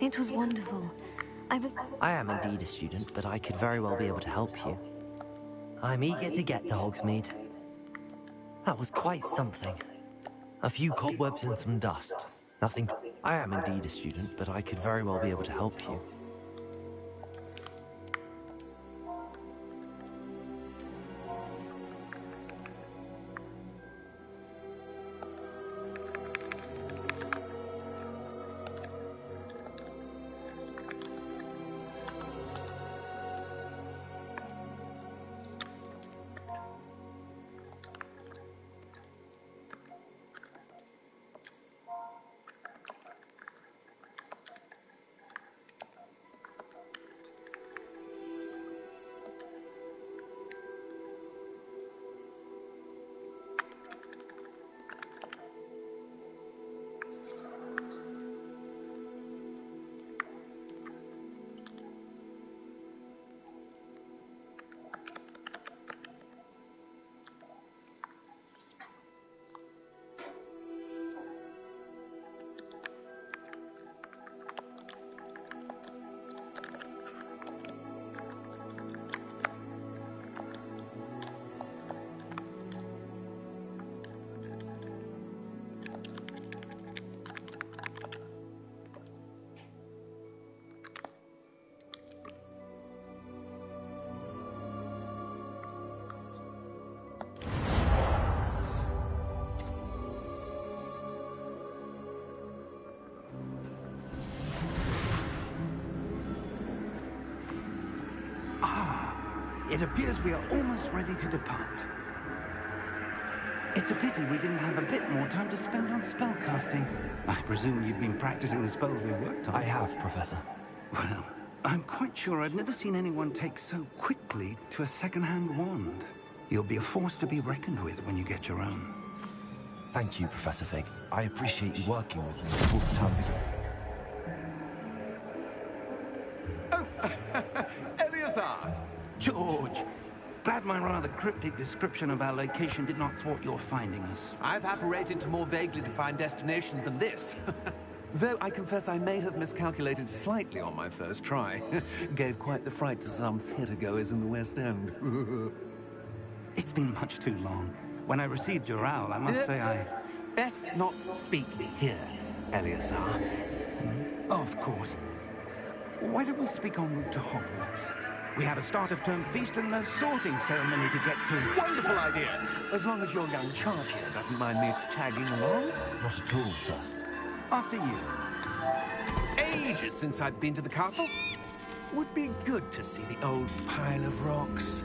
It was wonderful. I am indeed a student, but I could very well be able to help you. I'm eager to get to Hogsmeade. That was quite something. A few cobwebs and some dust. Nothing. I am indeed a student, but I could very well be able to help you. It appears we are almost ready to depart. It's a pity we didn't have a bit more time to spend on spellcasting. I presume you've been practicing the spells we worked on. I have, Professor. Well, I'm quite sure I've never seen anyone take so quickly to a second-hand wand. You'll be a force to be reckoned with when you get your own. Thank you, Professor Fig. I appreciate you working with me before the term begins. Eleazar! George! Glad my rather cryptic description of our location did not thwart your finding us. I've apparated to more vaguely defined destinations than this. Though I confess I may have miscalculated slightly on my first try. Gave quite the fright to some theatre-goers in the West End. It's been much too long. When I received your owl, I must say I... Best not speak here, Eleazar. Of course. Why don't we speak en route to Hogwarts? We have a start-of-term feast and a sorting ceremony to get to. Wonderful idea! As long as your young charge here doesn't mind me tagging along. Not at all, sir. After you. Ages since I'd been to the castle. Would be good to see the old pile of rocks.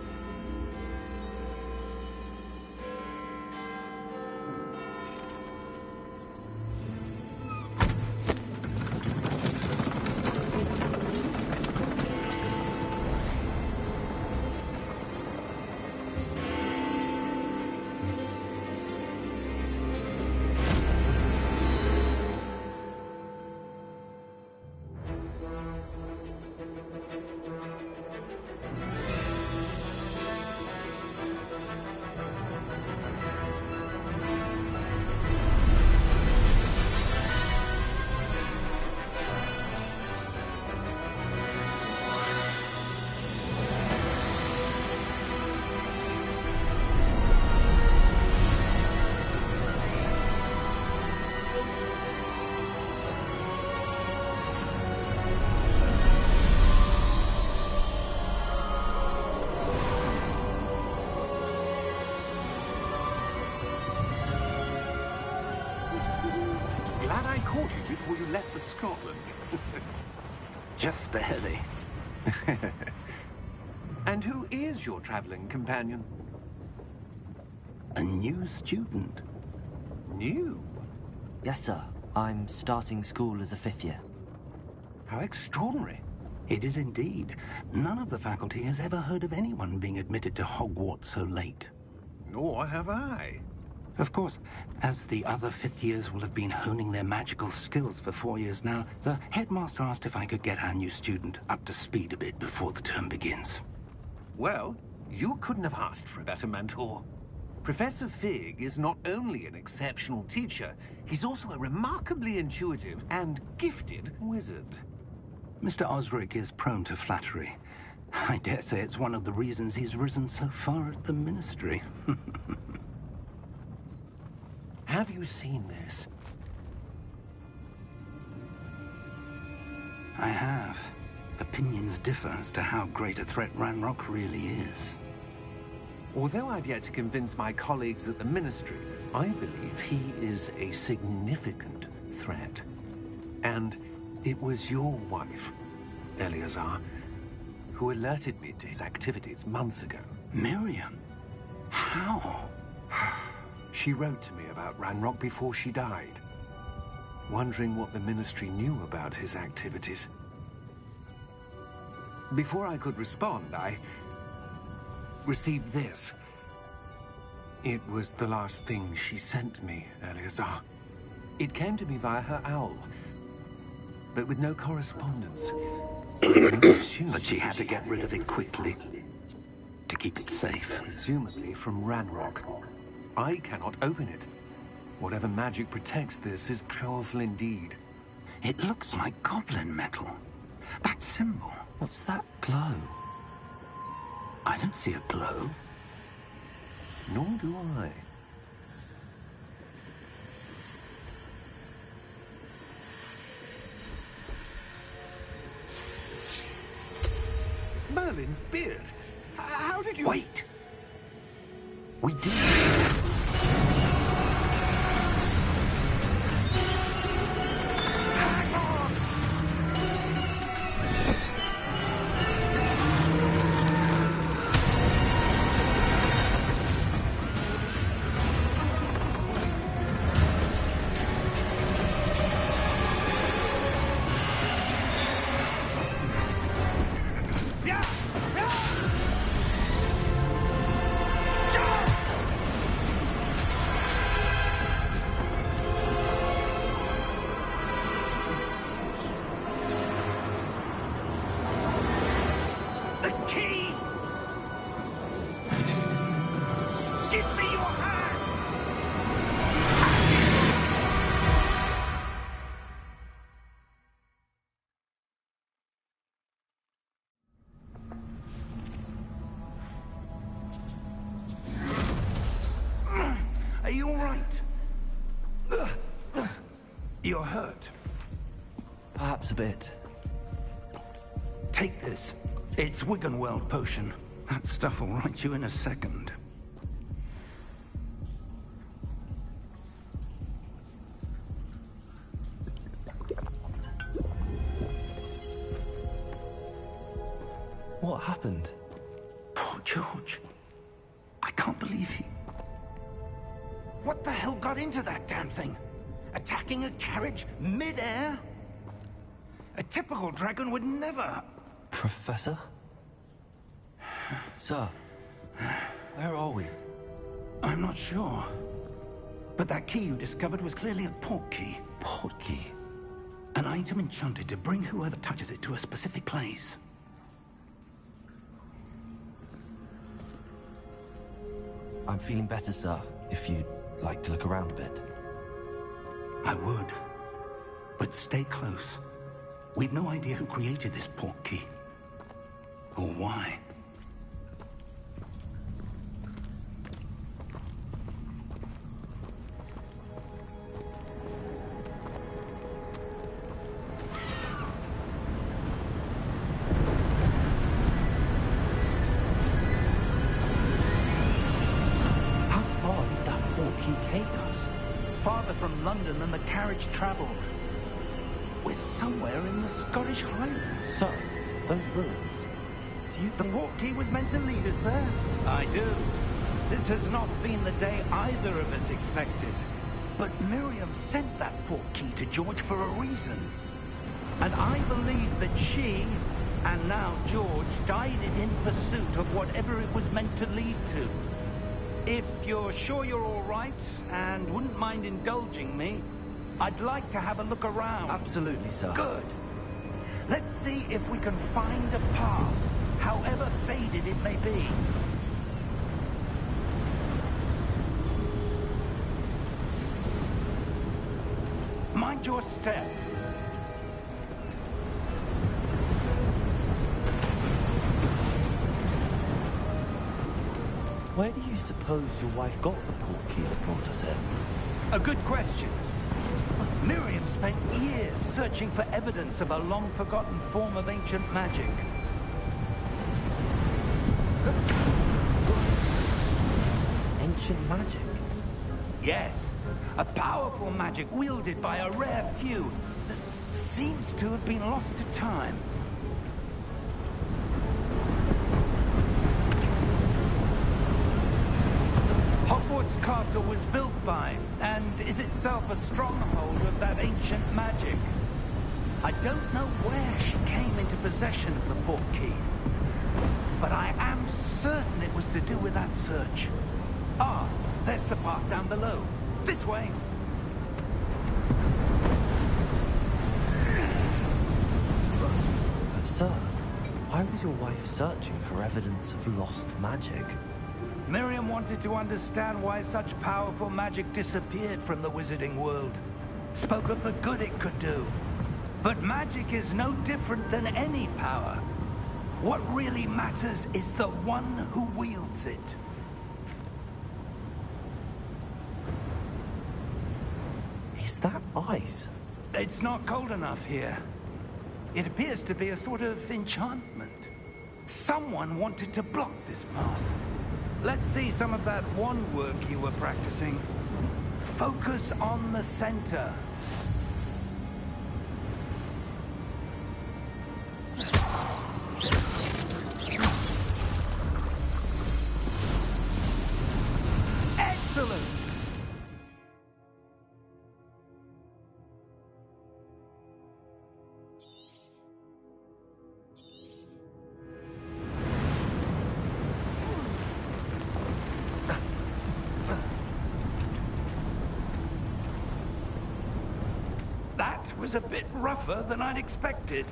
Glad I caught you before you left for Scotland. Just barely. And who is your traveling companion? A new student. New? Yes, sir. I'm starting school as a 5th year. How extraordinary. It is indeed. None of the faculty has ever heard of anyone being admitted to Hogwarts so late. Nor have I. Of course, as the other 5th years will have been honing their magical skills for 4 years now, the headmaster asked if I could get our new student up to speed a bit before the term begins. Well, you couldn't have asked for a better mentor. Professor Fig is not only an exceptional teacher, he's also a remarkably intuitive and gifted wizard. Mr. Osric is prone to flattery. I dare say it's one of the reasons he's risen so far at the Ministry. Have you seen this? I have. Opinions differ as to how great a threat Ranrock really is. Although I've yet to convince my colleagues at the Ministry, I believe he is a significant threat. And it was your wife, Eleazar, who alerted me to his activities months ago. Miriam? How? She wrote to me about Ranrock before she died, wondering what the Ministry knew about his activities. Before I could respond, I received this. It was the last thing she sent me, Eleazar. It came to me via her owl, but with no correspondence. But she had to get rid of it quickly, to keep it safe. Presumably from Ranrock. I cannot open it. Whatever magic protects this is powerful indeed. It looks like goblin metal. That symbol. What's that glow? I don't see a glow. Nor do I. Merlin's beard. How did you... Wait! We did. Hang on! Are you all right? You're hurt. Perhaps a bit. Take this. It's Wiggenweld potion. That stuff will right you in a second. What happened? Poor George. I can't believe he... What the hell got into that damn thing? Attacking a carriage mid-air? A typical dragon would never... Professor? Sir, where are we? I'm not sure. But that key you discovered was clearly a port key. Port key? An item enchanted to bring whoever touches it to a specific place. I'm feeling better, sir, if you'd like to look around a bit. I would. But stay close. We've no idea who created this port key. Or why. How far did that port key take us? Farther from London than the carriage traveled. We're somewhere in the Scottish Highlands. Sir, those ruins. Do you The think... port key was meant to lead us there. I do. This has not been the day either of us expected. But Miriam sent that port key to George for a reason. And I believe that she, and now George, died in pursuit of whatever it was meant to lead to. If you're sure you're all right, and wouldn't mind indulging me, I'd like to have a look around. Absolutely, sir. Good. Let's see if we can find a path, however faded it may be. Mind your step. Where do you suppose your wife got the portkey that brought us here? A good question. Miriam spent years searching for evidence of a long-forgotten form of ancient magic. Ancient magic? Yes, a powerful magic wielded by a rare few that seems to have been lost to time. Hogwarts Castle was built by, and is itself a stronghold of that ancient magic. I don't know where she came into possession of the portkey, but I am certain it was to do with that search. Ah, there's the path down below. This way. But sir, why was your wife searching for evidence of lost magic? Miriam wanted to understand why such powerful magic disappeared from the wizarding world. Spoke of the good it could do. But magic is no different than any power. What really matters is the one who wields it. Is that ice? It's not cold enough here. It appears to be a sort of enchantment. Someone wanted to block this path. Let's see some of that wand work you were practicing. Focus on the center. Excellent! That was a bit rougher than I'd expected.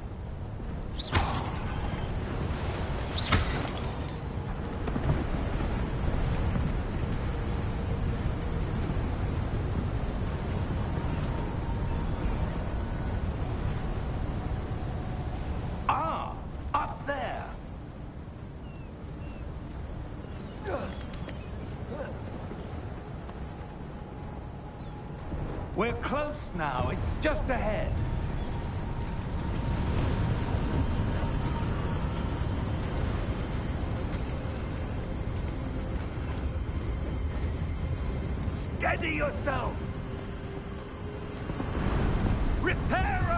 Ah, up there. We're close now. It's just ahead. Steady yourself. Reparo!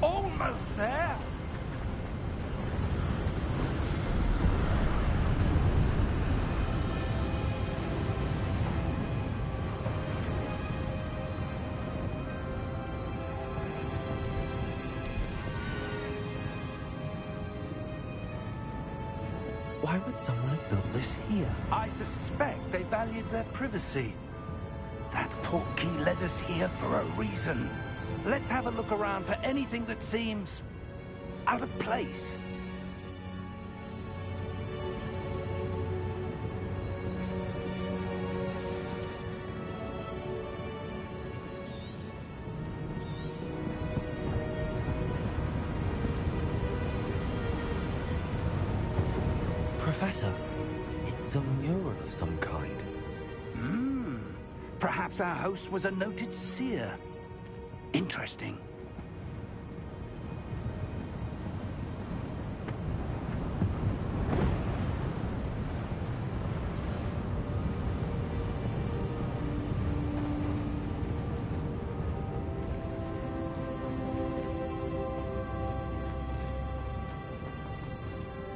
Almost there. Why would someone have built this here? I suspect they valued their privacy. That portkey led us here for a reason. Let's have a look around for anything that seems out of place. Professor, it's a mural of some kind. Perhaps our host was a noted seer. Interesting.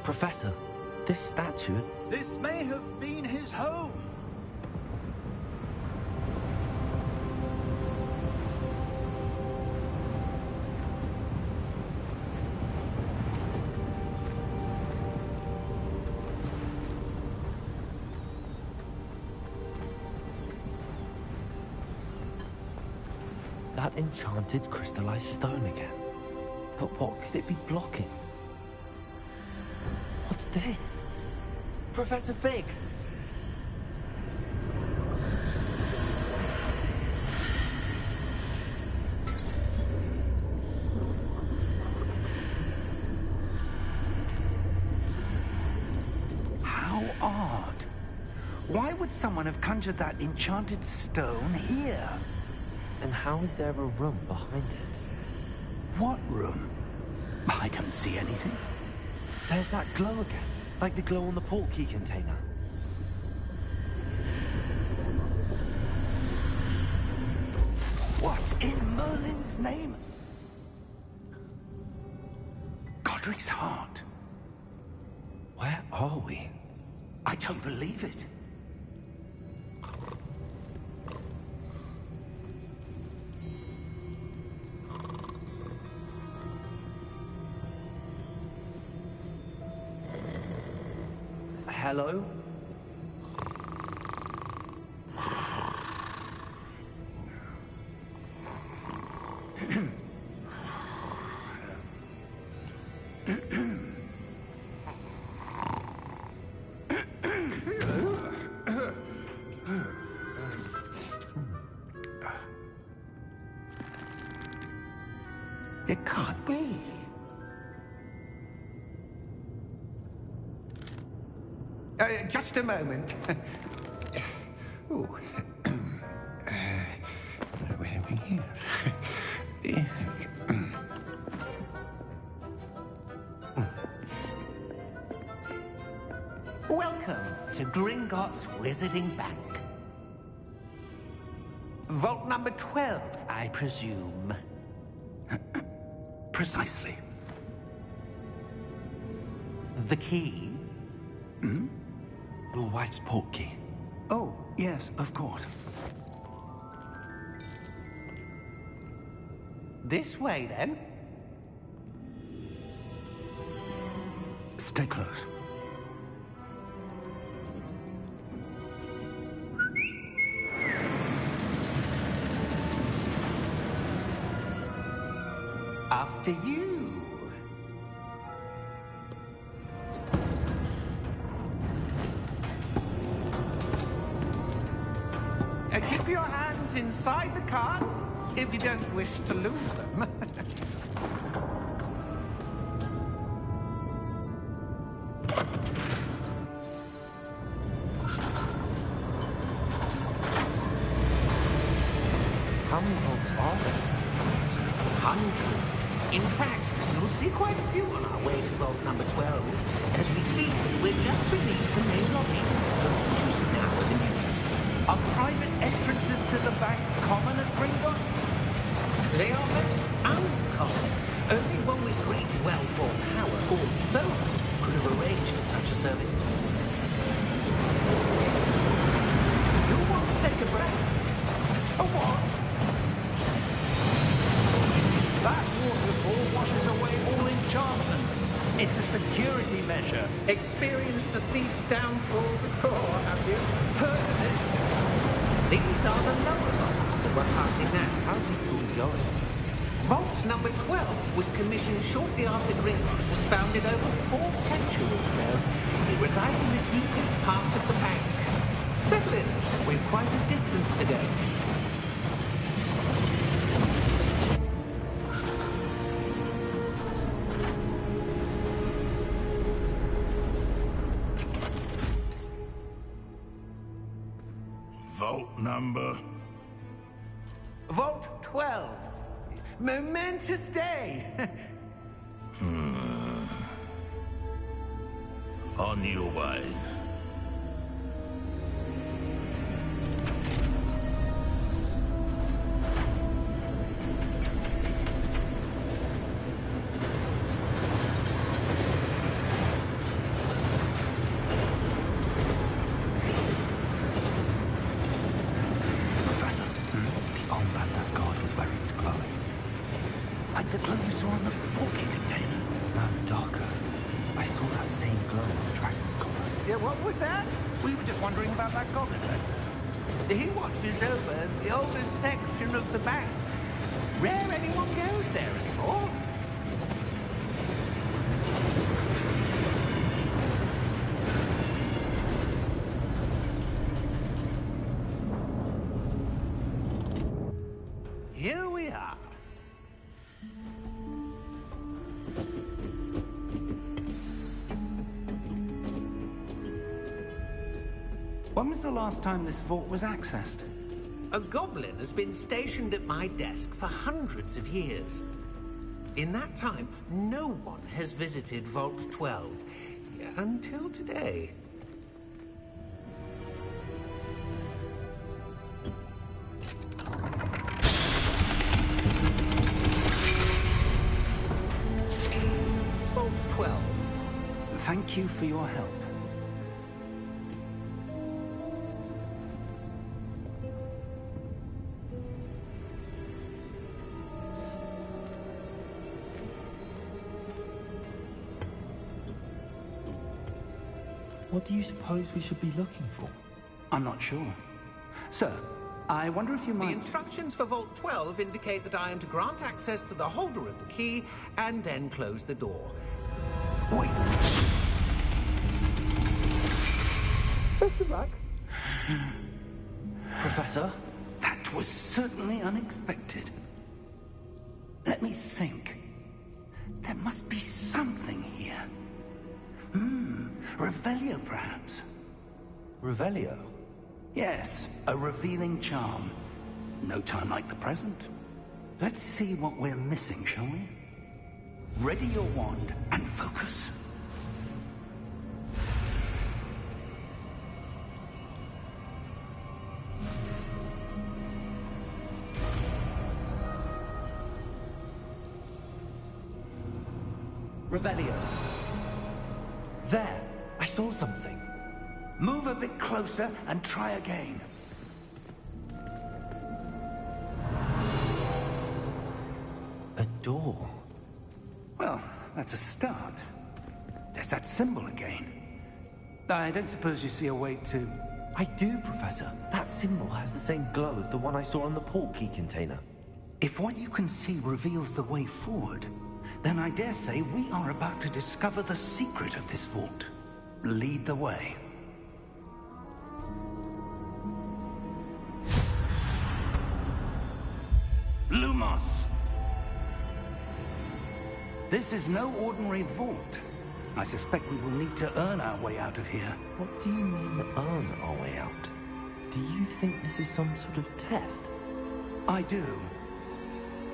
Professor, this statue... This may have been his home. That enchanted crystallized stone again. But what could it be blocking? What's this? Professor Fig! How odd. Why would someone have conjured that enchanted stone here? And how is there a room behind it? What room? I don't see anything. There's that glow again, like the glow on the portkey container. What in Merlin's name? Godric's heart. Where are we? I don't believe it. Hello? It can't be. Just a moment. Ooh. Where are we here? Welcome to Gringotts Wizarding Bank. Vault number 12, I presume. Precisely. The key? Hmm? Your wife's portkey. Oh, yes, of course. This way, then. Stay close. After you. Keep your hands inside the cart if you don't wish to lose them. How many vaults are there? Hundreds. In fact, you'll see quite a few on our way to vault number 12. As we speak, we're just beneath the main lobby. The vaults you see now are the newest. Are private entrances to the bank common at Gringotts? They are most uncommon. Only one with great wealth or power, or both, could have arranged for such a service. You want to take a breath? A what? That waterfall washes away all enchantments. It's a security measure. Experienced the thief's downfall before, have you? Heard of it? These are the lower vaults that we're passing now. How deep are we going? Vault number 12 was commissioned shortly after Gringotts was founded over 4 centuries ago. It resides in the deepest part of the bank. Settle in. We've quite a distance to go. Vault number? Vault 12. Momentous day. On your way. Professor, the armband that guard was wearing was glowing. Like the glow we saw on the portkey container. No, darker. I saw that same glow on the dragon's collar. Yeah, what was that? We were just wondering about that goblin back there. He watches over the oldest section of the bank. Rare anyone goes there anymore. When was the last time this vault was accessed? A goblin has been stationed at my desk for hundreds of years. In that time, no one has visited Vault 12 until today. Vault 12. Thank you for your help. What do you suppose we should be looking for? I'm not sure. Sir, I wonder if you The might... instructions for Vault 12 indicate that I am to grant access to the holder of the key and then close the door. Wait! Best luck. Professor? That was certainly unexpected. Let me think. There must be something here. Revelio, perhaps? Revelio? Yes, a revealing charm. No time like the present. Let's see what we're missing, shall we? Ready your wand and focus. Revelio. There! I saw something. Move a bit closer and try again. A door. Well, that's a start. There's that symbol again. I don't suppose you see a way to... I do, Professor. That symbol has the same glow as the one I saw on the port key container. If what you can see reveals the way forward, then I dare say we are about to discover the secret of this vault. Lead the way. Lumos! This is no ordinary vault. I suspect we will need to earn our way out of here. What do you mean, earn our way out? Do you think this is some sort of test? I do.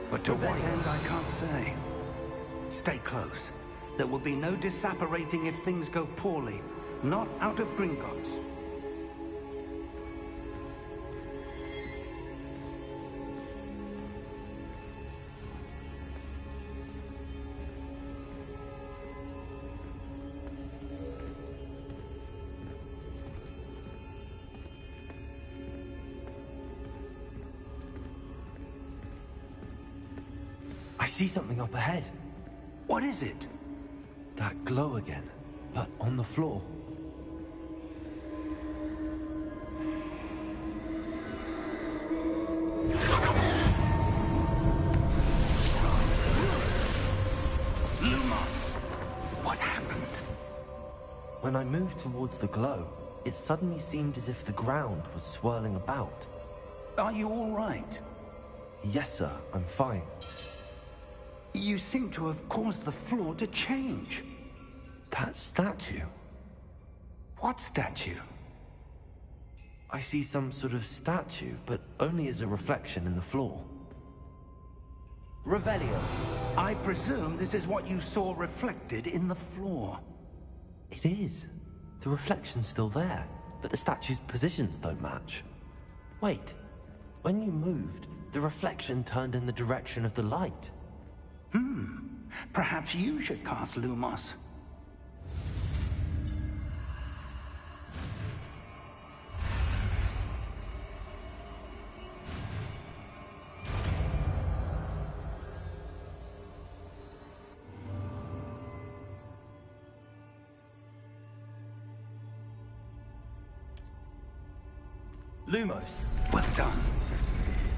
But to what end, I can't say. Stay close. There will be no disapparating if things go poorly. Not out of Gringotts. I see something up ahead. What is it? That glow again, but on the floor. Lumos! What happened? When I moved towards the glow, it suddenly seemed as if the ground was swirling about. Are you all right? Yes, sir, I'm fine. You seem to have caused the floor to change. That statue? What statue? I see some sort of statue, but only as a reflection in the floor. Revelio, I presume this is what you saw reflected in the floor. It is. The reflection's still there, but the statue's positions don't match. Wait, when you moved, the reflection turned in the direction of the light. Perhaps you should cast Lumos. Lumos! Well done.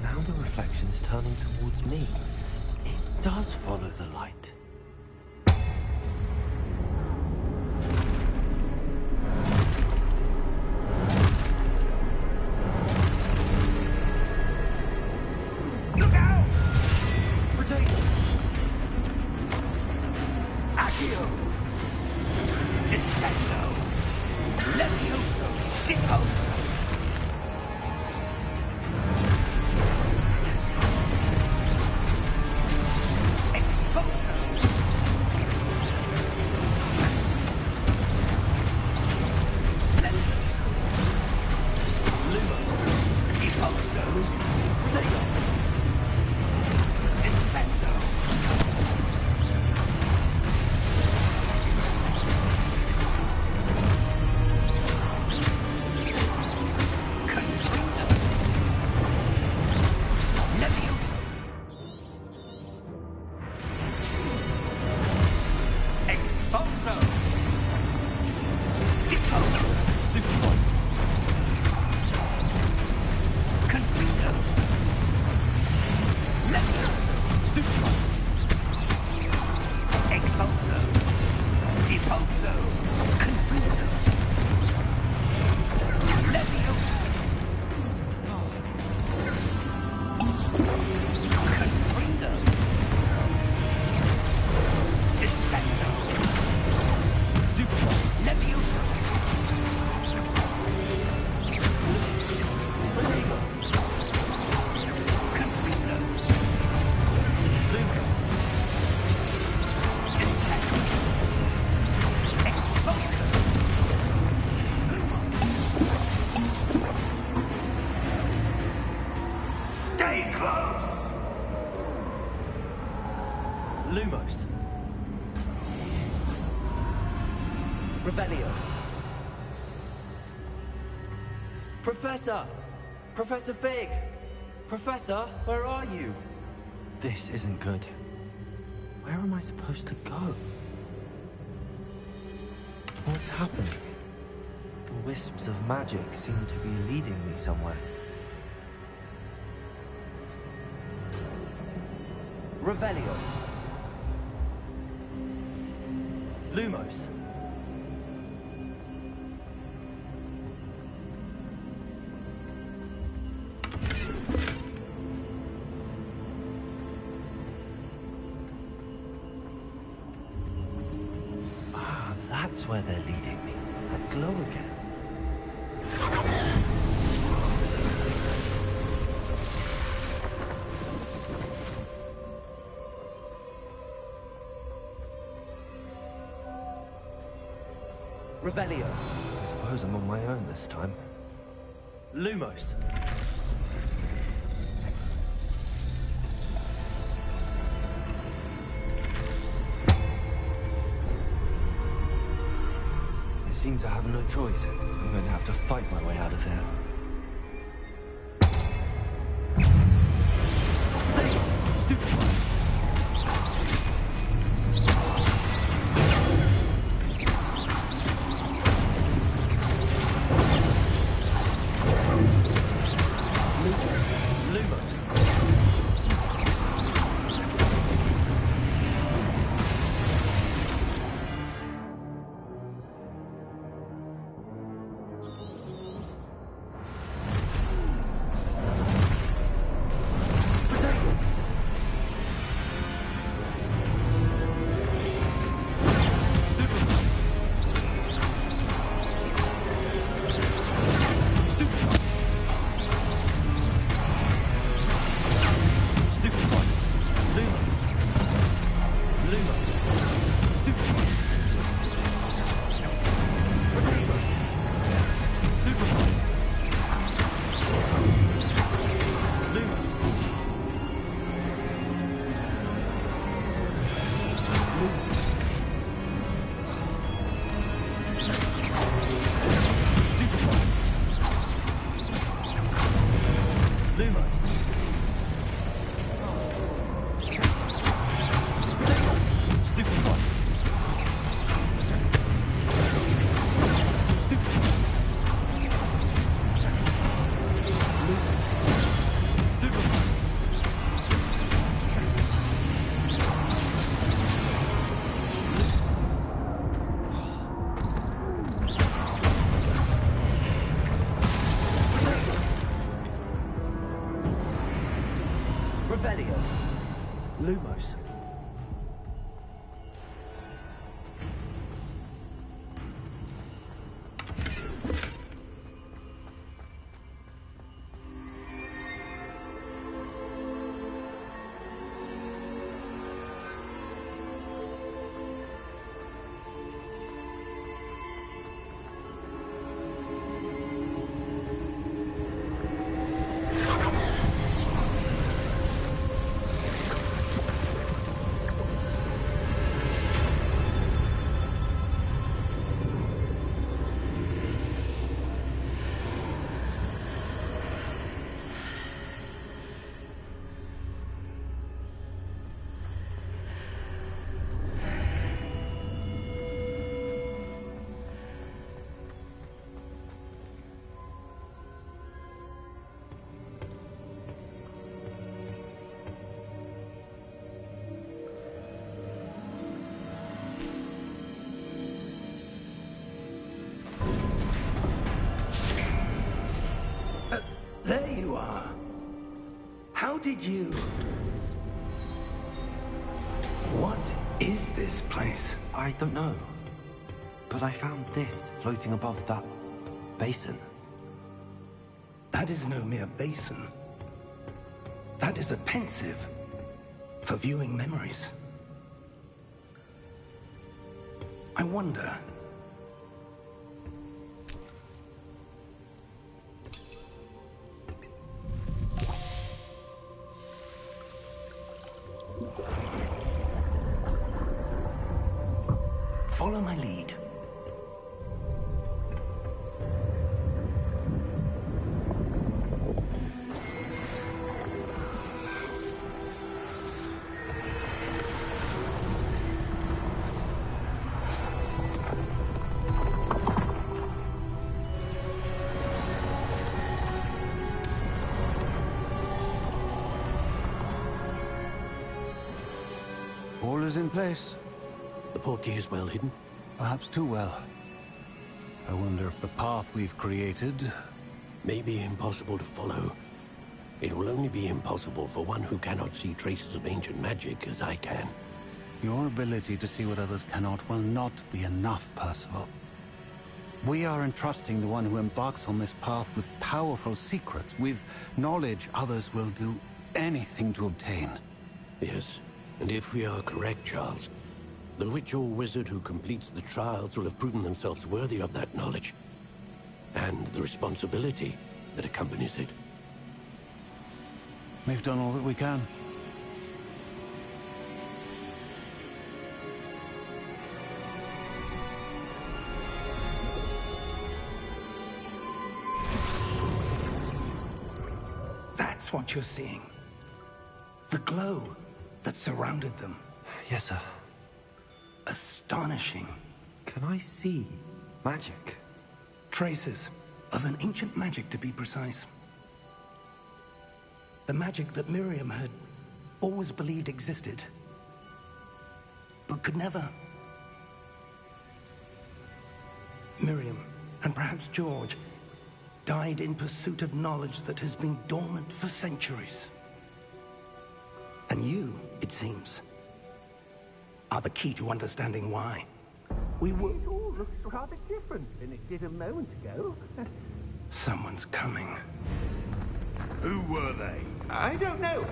Now the reflection's turning towards me. It does follow the light. Look out! Potato! Accio! Descendo! Levioso! Deposo! Lumos. Revelio. Professor! Professor Fig! Professor, where are you? This isn't good. Where am I supposed to go? What's happening? The wisps of magic seem to be leading me somewhere. Revelio. Lumos. Ah, that's where they're leading me. That glow again. Revelio. I suppose I'm on my own this time. Lumos. It seems I have no choice. I'm going to have to fight my way out of here. Revelio. Lumos. There you are. How did you... What is this place? I don't know. But I found this floating above that basin. That is no mere basin. That is a pensive for viewing memories. I wonder... Follow my lead. All is in place. The portkey is well hidden? Perhaps too well. I wonder if the path we've created... May be impossible to follow. It will only be impossible for one who cannot see traces of ancient magic as I can. Your ability to see what others cannot will not be enough, Percival. We are entrusting the one who embarks on this path with powerful secrets, with knowledge others will do anything to obtain. Yes, and if we are correct, Charles, the witch or wizard who completes the trials will have proven themselves worthy of that knowledge, and the responsibility that accompanies it. We've done all that we can. That's what you're seeing. The glow that surrounded them. Yes, sir. Astonishing. Can I see magic? Traces of an ancient magic, to be precise. The magic that Miriam had always believed existed, but could never. Miriam, and perhaps George, died in pursuit of knowledge that has been dormant for centuries. And you, it seems, are the key to understanding why. It all looks rather different than it did a moment ago. Someone's coming. Who were they? I don't know.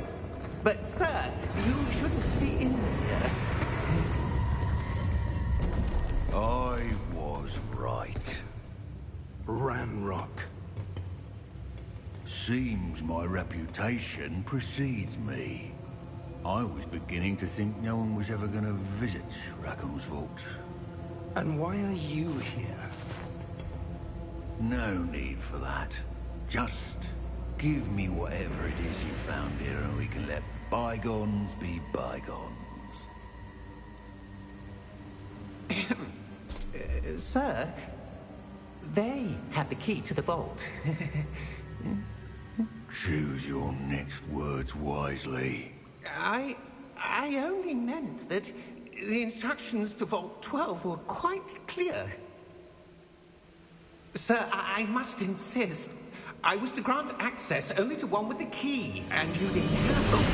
But, sir, you shouldn't be in here. I was right. Ranrock. Seems my reputation precedes me. I was beginning to think no one was ever going to visit Rackham's vault. And why are you here? No need for that. Just give me whatever it is you found here and we can let bygones be bygones. Sir, they have the key to the vault. Choose your next words wisely. I only meant that the instructions to Vault 12 were quite clear. Sir, I must insist. I was to grant access only to one with the key, and you didn't have them.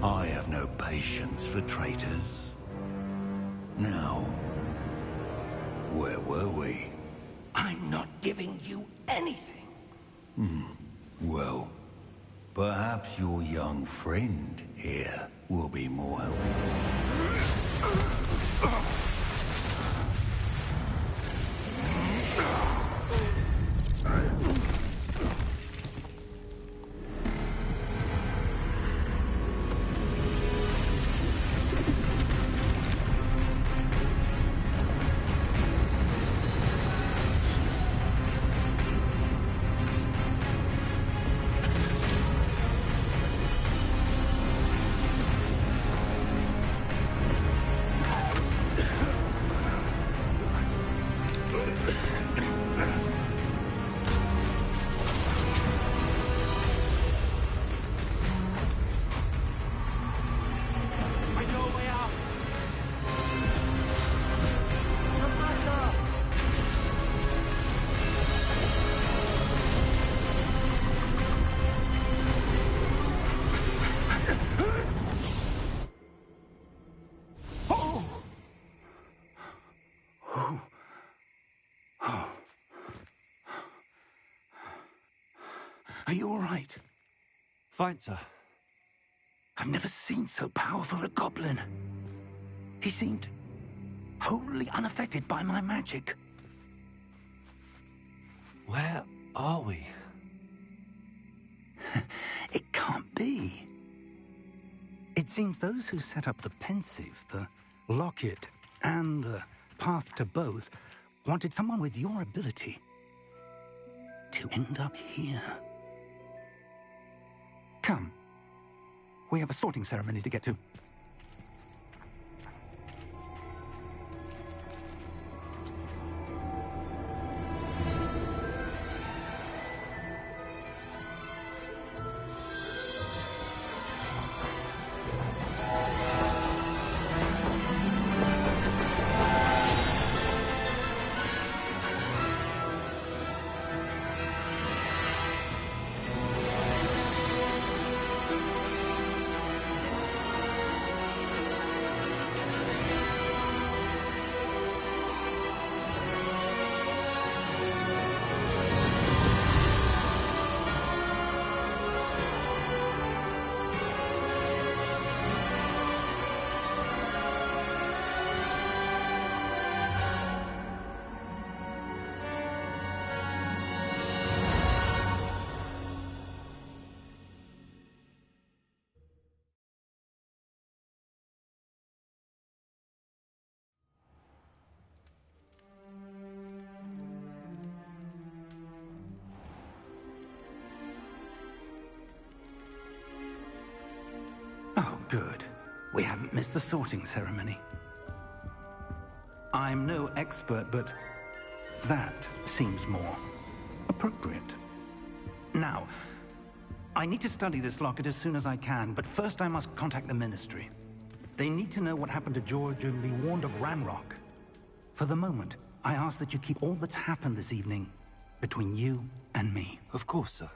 I have no patience for traitors. Now, where were we? I'm not giving you anything. Well, perhaps your young friend here will be more helpful. Are you all right? Fine, sir. I've never seen so powerful a goblin. He seemed wholly unaffected by my magic. Where are we? It can't be. It seems those who set up the pensive, the locket, and the path to both wanted someone with your ability to end up here. Come. We have a sorting ceremony to get to. Oh, good. We haven't missed the sorting ceremony. I'm no expert, but that seems more appropriate. Now, I need to study this locket as soon as I can, but first I must contact the Ministry. They need to know what happened to George and be warned of Ranrock. For the moment, I ask that you keep all that's happened this evening between you and me. Of course, sir.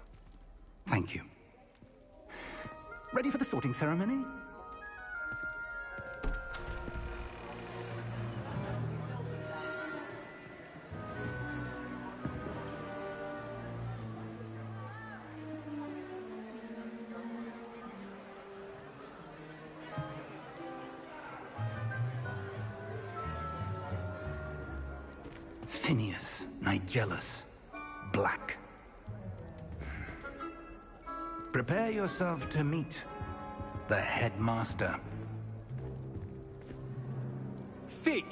Thank you. Ready for the sorting ceremony? Phineas, Nigellus, Black. Prepare yourself to meet the headmaster. Fig,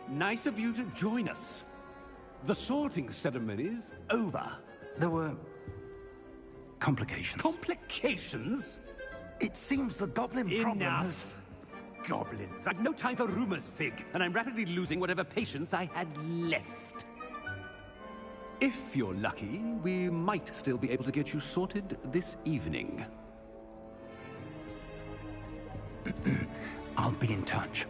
nice of you to join us. The sorting ceremony's over. There were complications. Complications? It seems the goblin problem has... Enough! Goblins. I've no time for rumors, Fig, and I'm rapidly losing whatever patience I had left. If you're lucky, we might still be able to get you sorted this evening. I'll be in touch.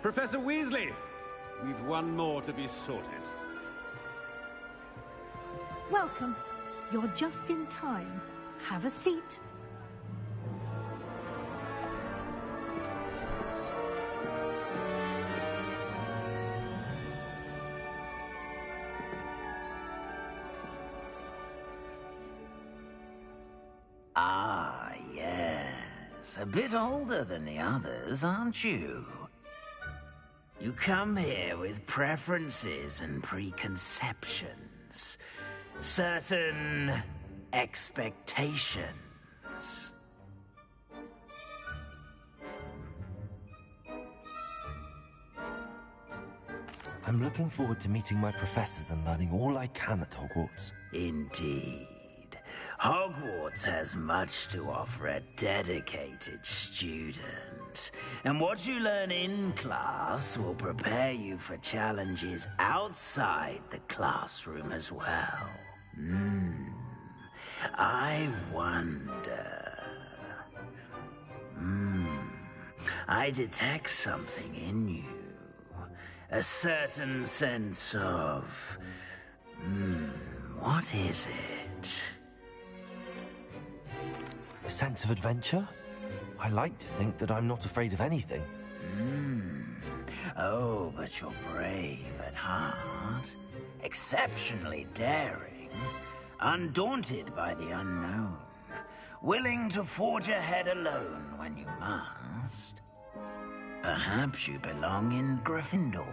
Professor Weasley, we've one more to be sorted. Welcome. You're just in time. Have a seat. Ah, yes. A bit older than the others, aren't you? You come here with preferences and preconceptions. Certain expectations. I'm looking forward to meeting my professors and learning all I can at Hogwarts. Indeed. Hogwarts has much to offer a dedicated student. And what you learn in class will prepare you for challenges outside the classroom as well. I wonder... I detect something in you. A certain sense of... what is it? A sense of adventure? I like to think that I'm not afraid of anything. Oh, but you're brave at heart. Exceptionally daring. Undaunted by the unknown. Willing to forge ahead alone when you must. Perhaps you belong in Gryffindor.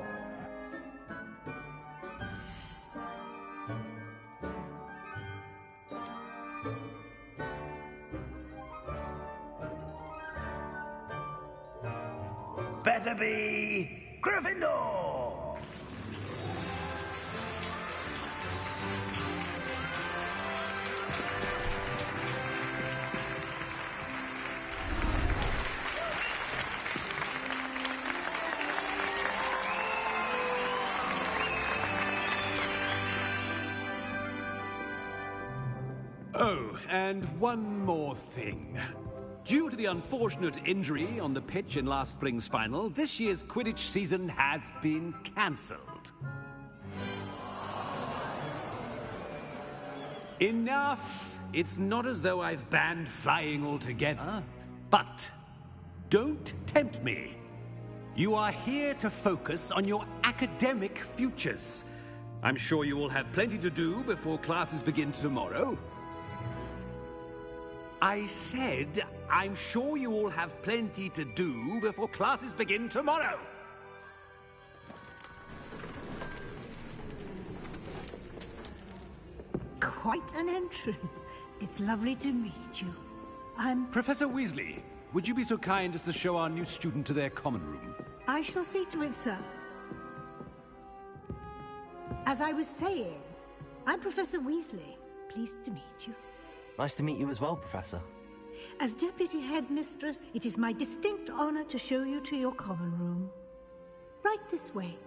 Better be Gryffindor! Oh, and one more thing. Due to the unfortunate injury on the pitch in last spring's final, this year's Quidditch season has been cancelled. Enough! It's not as though I've banned flying altogether, but don't tempt me. You are here to focus on your academic futures. I'm sure you will have plenty to do before classes begin tomorrow. I said, I'm sure you all have plenty to do before classes begin tomorrow. Quite an entrance. It's lovely to meet you. Professor Weasley, would you be so kind as to show our new student to their common room? I shall see to it, sir. As I was saying, I'm Professor Weasley. Pleased to meet you. Nice to meet you as well, Professor. As Deputy Headmistress, it is my distinct honor to show you to your common room. Right this way.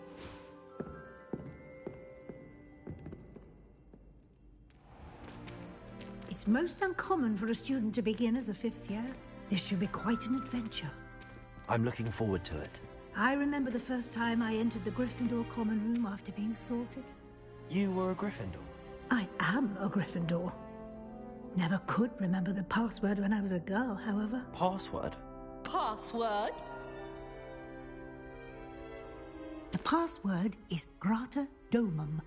It's most uncommon for a student to begin as a fifth year. This should be quite an adventure. I'm looking forward to it. I remember the first time I entered the Gryffindor common room after being sorted. You were a Gryffindor? I am a Gryffindor. Never could remember the password when I was a girl, however. Password? Password? The password is Grata Domum.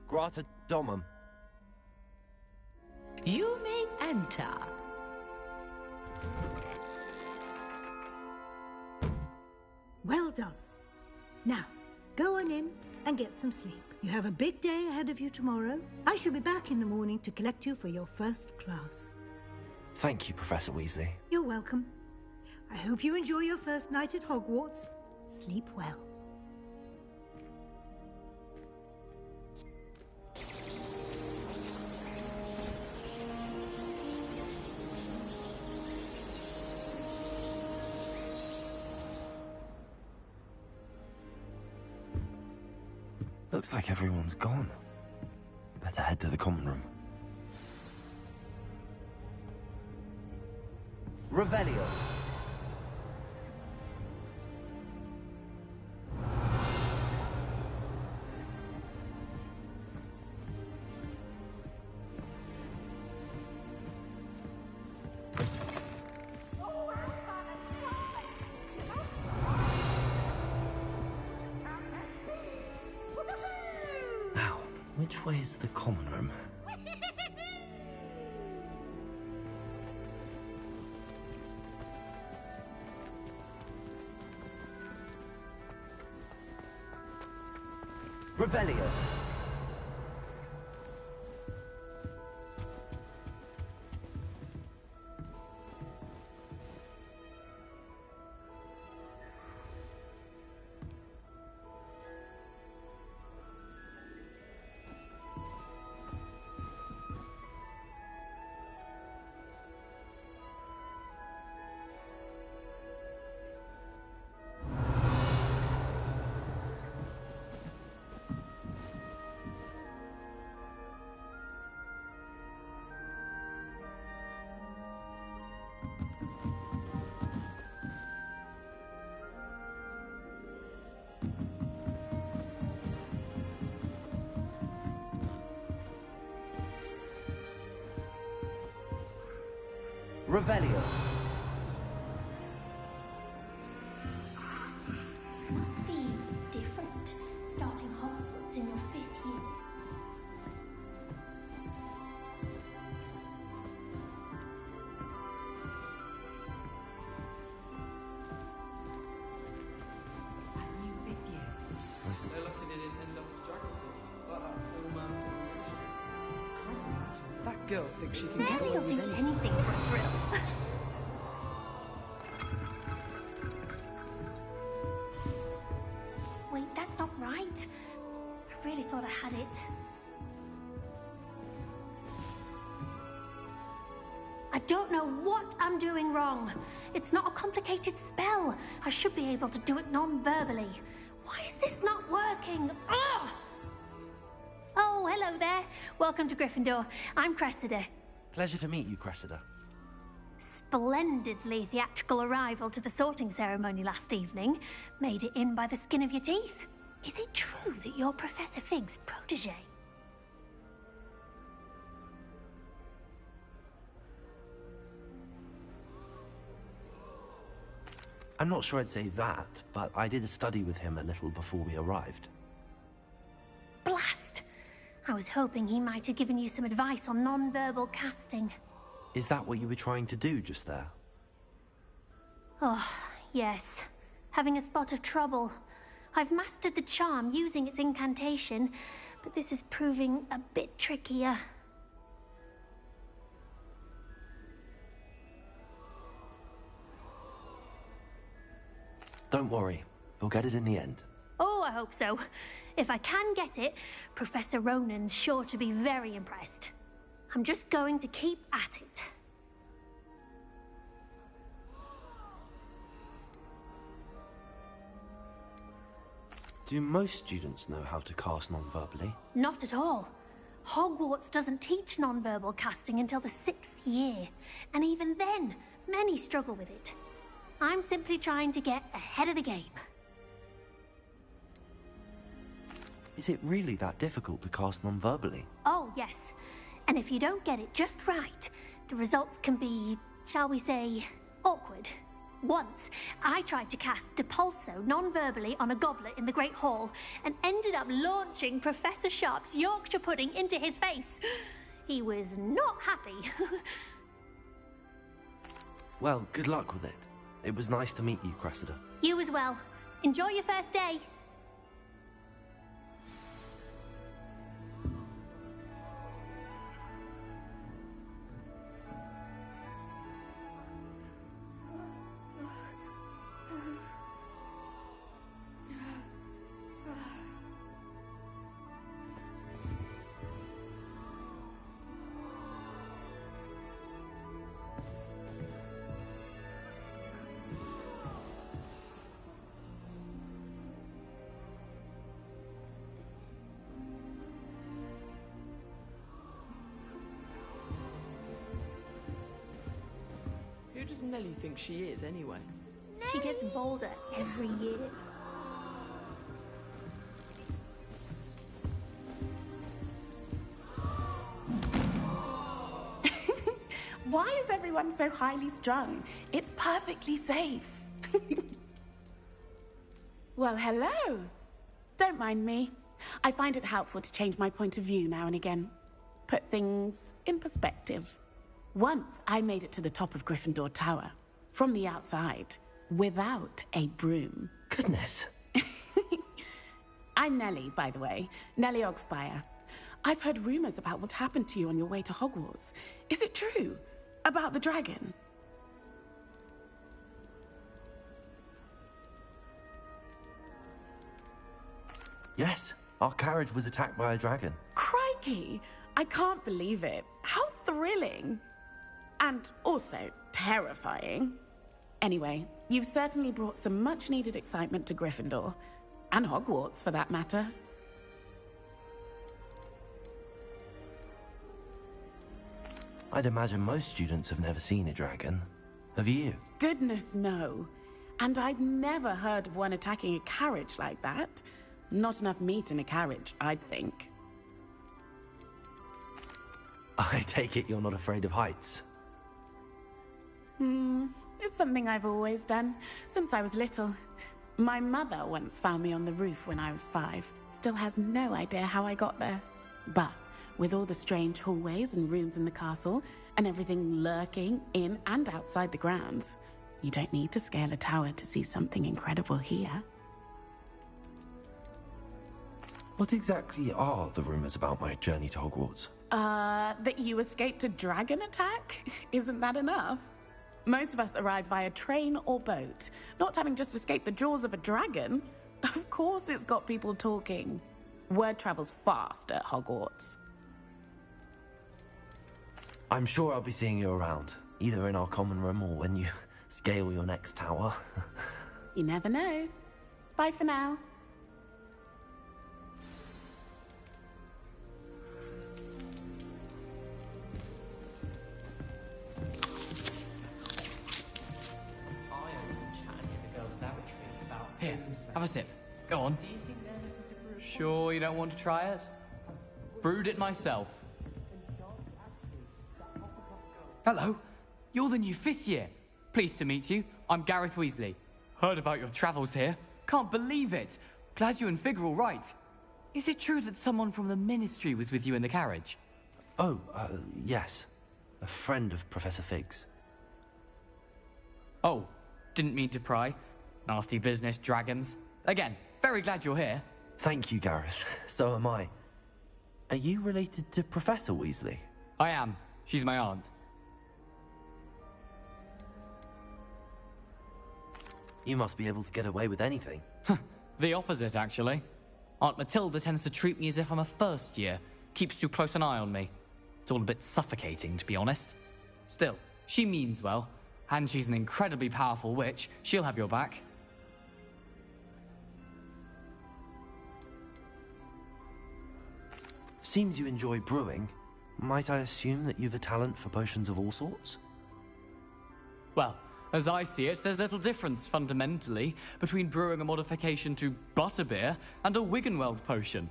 Grata Domum. You may enter. Well done. Now, go on in and get some sleep. You have a big day ahead of you tomorrow. I shall be back in the morning to collect you for your first class. Thank you, Professor Weasley. You're welcome. I hope you enjoy your first night at Hogwarts. Sleep well. Looks like everyone's gone. Better head to the common room. Revelio. Which way is the common room? Revelio. Revelio. Must be different, starting Hogwarts in your 5th year. girl thinks she can get Nellie away will with do anything. anything for a thrill. Wait, that's not right. I really thought I had it. I don't know what I'm doing wrong. It's not a complicated spell. I should be able to do it non-verbally. Why is this not working? Ugh! Oh, hello there. Welcome to Gryffindor. I'm Cressida. Pleasure to meet you, Cressida. Splendidly theatrical arrival to the sorting ceremony last evening. Made it in by the skin of your teeth. Is it true that you're Professor Fig's protege? I'm not sure I'd say that, but I did study with him a little before we arrived. Blast! I was hoping he might have given you some advice on non-verbal casting. Is that what you were trying to do just there? Oh, yes. Having a spot of trouble. I've mastered the charm using its incantation, but this is proving a bit trickier. Don't worry, you'll get it in the end. Oh, I hope so. If I can get it, Professor Ronan's sure to be very impressed. I'm just going to keep at it. Do most students know how to cast non-verbally? Not at all. Hogwarts doesn't teach non-verbal casting until the 6th year, and even then, many struggle with it. I'm simply trying to get ahead of the game. Is it really that difficult to cast non-verbally? Oh, yes. And if you don't get it just right, the results can be, shall we say, awkward. Once, I tried to cast Depulso non-verbally on a goblet in the Great Hall and ended up launching Professor Sharp's Yorkshire pudding into his face. He was not happy. Well, good luck with it. It was nice to meet you, Cressida. You as well. Enjoy your first day. Who does Nellie think she is, anyway? She gets bolder every year. Why is everyone so highly strung? It's perfectly safe. Well, hello. Don't mind me. I find it helpful to change my point of view now and again. Put things in perspective. Once I made it to the top of Gryffindor Tower, from the outside, without a broom. Goodness. I'm Nellie, by the way. Nellie Ogspire. I've heard rumors about what happened to you on your way to Hogwarts. Is it true? About the dragon? Yes, our carriage was attacked by a dragon. Crikey! I can't believe it. How thrilling! And also terrifying. Anyway, you've certainly brought some much-needed excitement to Gryffindor. And Hogwarts, for that matter. I'd imagine most students have never seen a dragon. Have you? Goodness, no. And I've never heard of one attacking a carriage like that. Not enough meat in a carriage, I'd think. I take it you're not afraid of heights. It's something I've always done, since I was little. My mother once found me on the roof when I was 5. Still has no idea how I got there. But with all the strange hallways and rooms in the castle, and everything lurking in and outside the grounds, you don't need to scale a tower to see something incredible here. What exactly are the rumors about my journey to Hogwarts? That you escaped a dragon attack? Isn't that enough? Most of us arrive via train or boat, not having just escaped the jaws of a dragon. Of course it's got people talking. Word travels fast at Hogwarts. I'm sure I'll be seeing you around, either in our common room or when you scale your next tower. You never know. Bye for now. Here, have a sip. Go on. Sure you don't want to try it? Brewed it myself. Hello, you're the new 5th year. Pleased to meet you. I'm Gareth Weasley. Heard about your travels here. Can't believe it. Glad you and Fig are all right. Is it true that someone from the Ministry was with you in the carriage? Oh, yes. A friend of Professor Fig's. Oh, didn't mean to pry. Nasty business, dragons. Again, very glad you're here. Thank you, Gareth. So am I. Are you related to Professor Weasley? I am. She's my aunt. You must be able to get away with anything. The opposite, actually. Aunt Matilda tends to treat me as if I'm a first year. Keeps too close an eye on me. It's all a bit suffocating, to be honest. Still, she means well. And she's an incredibly powerful witch. She'll have your back. Seems you enjoy brewing. Might I assume that you've a talent for potions of all sorts? Well, as I see it, there's little difference, fundamentally, between brewing a modification to butterbeer and a Wiggenweld potion.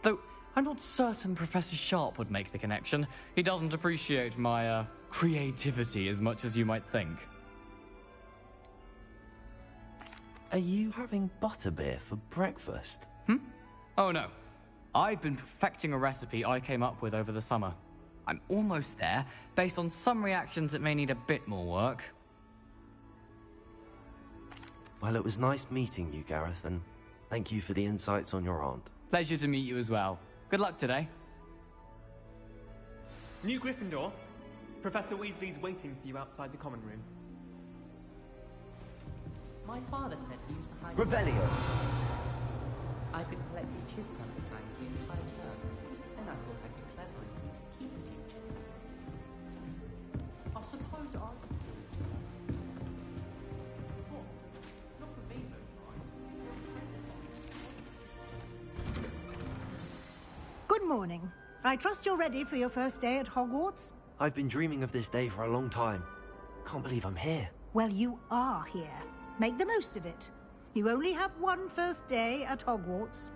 Though, I'm not certain Professor Sharp would make the connection. He doesn't appreciate my, creativity as much as you might think. Are you having butterbeer for breakfast? Oh no. I've been perfecting a recipe I came up with over the summer. I'm almost there, based on some reactions that may need a bit more work. Well, it was nice meeting you, Gareth, and thank you for the insights on your aunt. Pleasure to meet you as well. Good luck today. New Gryffindor. Professor Weasley's waiting for you outside the common room. My father said he used to hide... Revelio! I've been collecting chip fangs the entire term. Then I thought I'd be clever and see keep a few chips. I suppose I... What? Not for me, though, right? Good morning. I trust you're ready for your first day at Hogwarts? I've been dreaming of this day for a long time. Can't believe I'm here. Well, you are here. Make the most of it. You only have one first day at Hogwarts.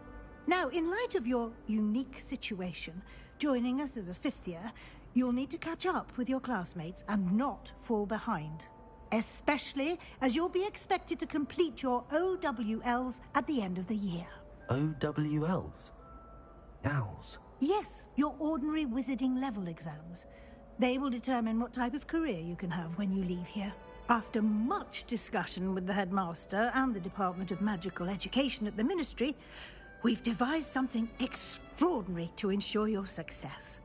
Now, in light of your unique situation, joining us as a 5th year, you'll need to catch up with your classmates and not fall behind. Especially as you'll be expected to complete your OWLs at the end of the year. OWLs? Owls? Yes, your ordinary wizarding level exams. They will determine what type of career you can have when you leave here. After much discussion with the headmaster and the Department of Magical Education at the Ministry, we've devised something extraordinary to ensure your success.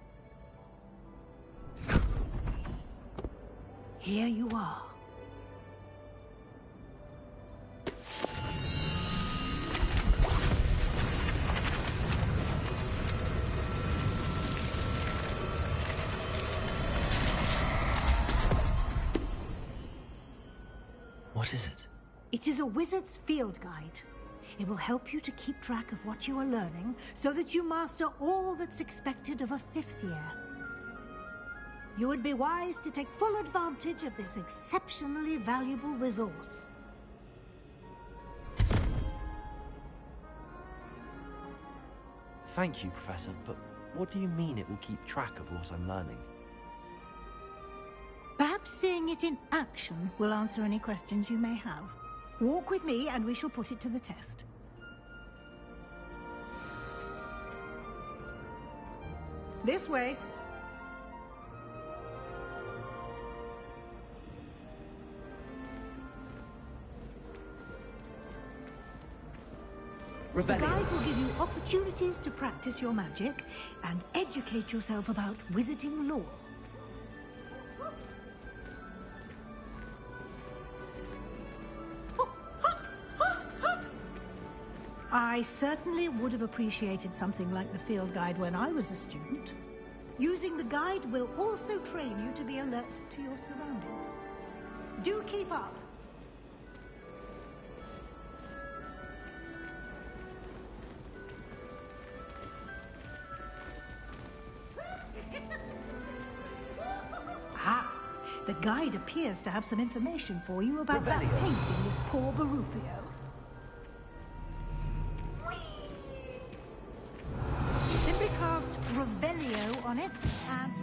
Here you are. What is it? It is a wizard's field guide. It will help you to keep track of what you are learning so that you master all that's expected of a 5th year. You would be wise to take full advantage of this exceptionally valuable resource. Thank you, Professor, but what do you mean it will keep track of what I'm learning? Perhaps seeing it in action will answer any questions you may have. Walk with me and we shall put it to the test. This way. The guide will give you opportunities to practice your magic and educate yourself about wizarding lore. I certainly would have appreciated something like the field guide when I was a student. Using the guide will also train you to be alert to your surroundings. Do keep up. Ah, the guide appears to have some information for you about that painting of poor Barufio. Simply cast Revelio on it and...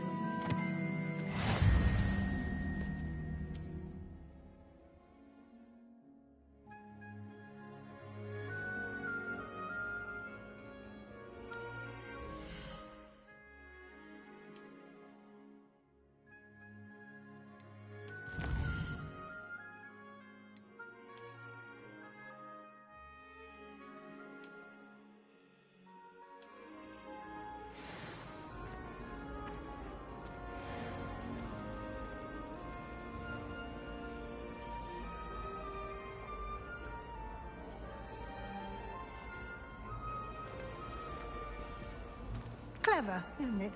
Clever, isn't it?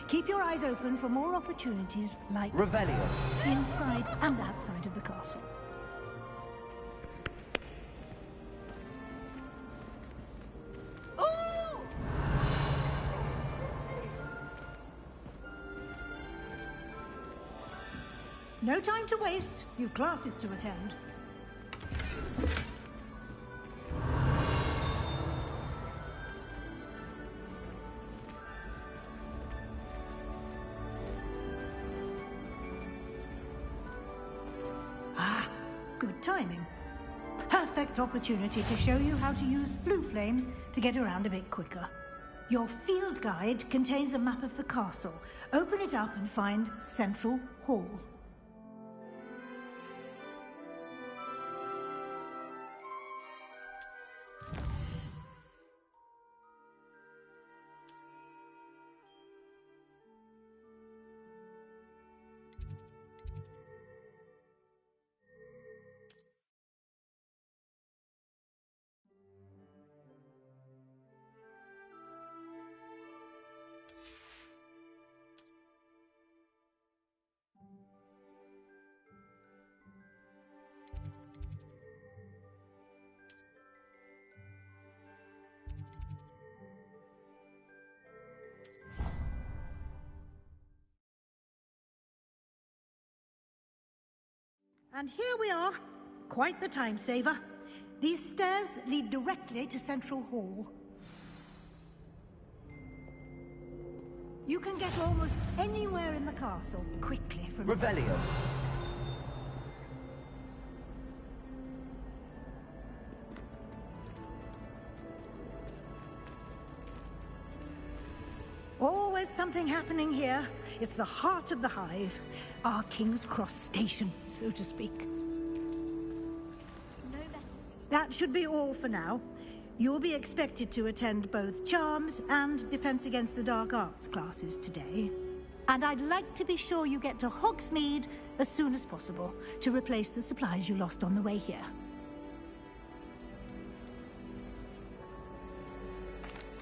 Keep your eyes open for more opportunities like Revelio. Inside and outside of the castle. No time to waste. You've classes to attend. Good timing. Perfect opportunity to show you how to use flue flames to get around a bit quicker. Your field guide contains a map of the castle. Open it up and find Central Hall. And here we are. Quite the time saver. These stairs lead directly to Central Hall. You can get almost anywhere in the castle quickly from... Revelio. Always something happening here. It's the heart of the hive. Our King's Cross station, so to speak. That should be all for now. You'll be expected to attend both Charms and Defense Against the Dark Arts classes today. And I'd like to be sure you get to Hogsmeade as soon as possible to replace the supplies you lost on the way here.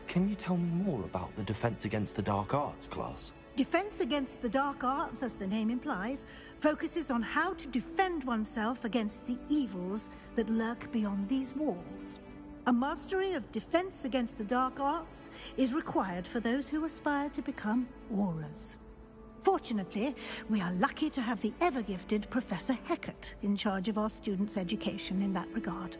Can you tell me more about the Defense Against the Dark Arts class? Defense Against the Dark Arts, as the name implies, focuses on how to defend oneself against the evils that lurk beyond these walls. A mastery of Defense Against the Dark Arts is required for those who aspire to become Aurors. Fortunately, we are lucky to have the ever-gifted Professor Hecat in charge of our students' education in that regard.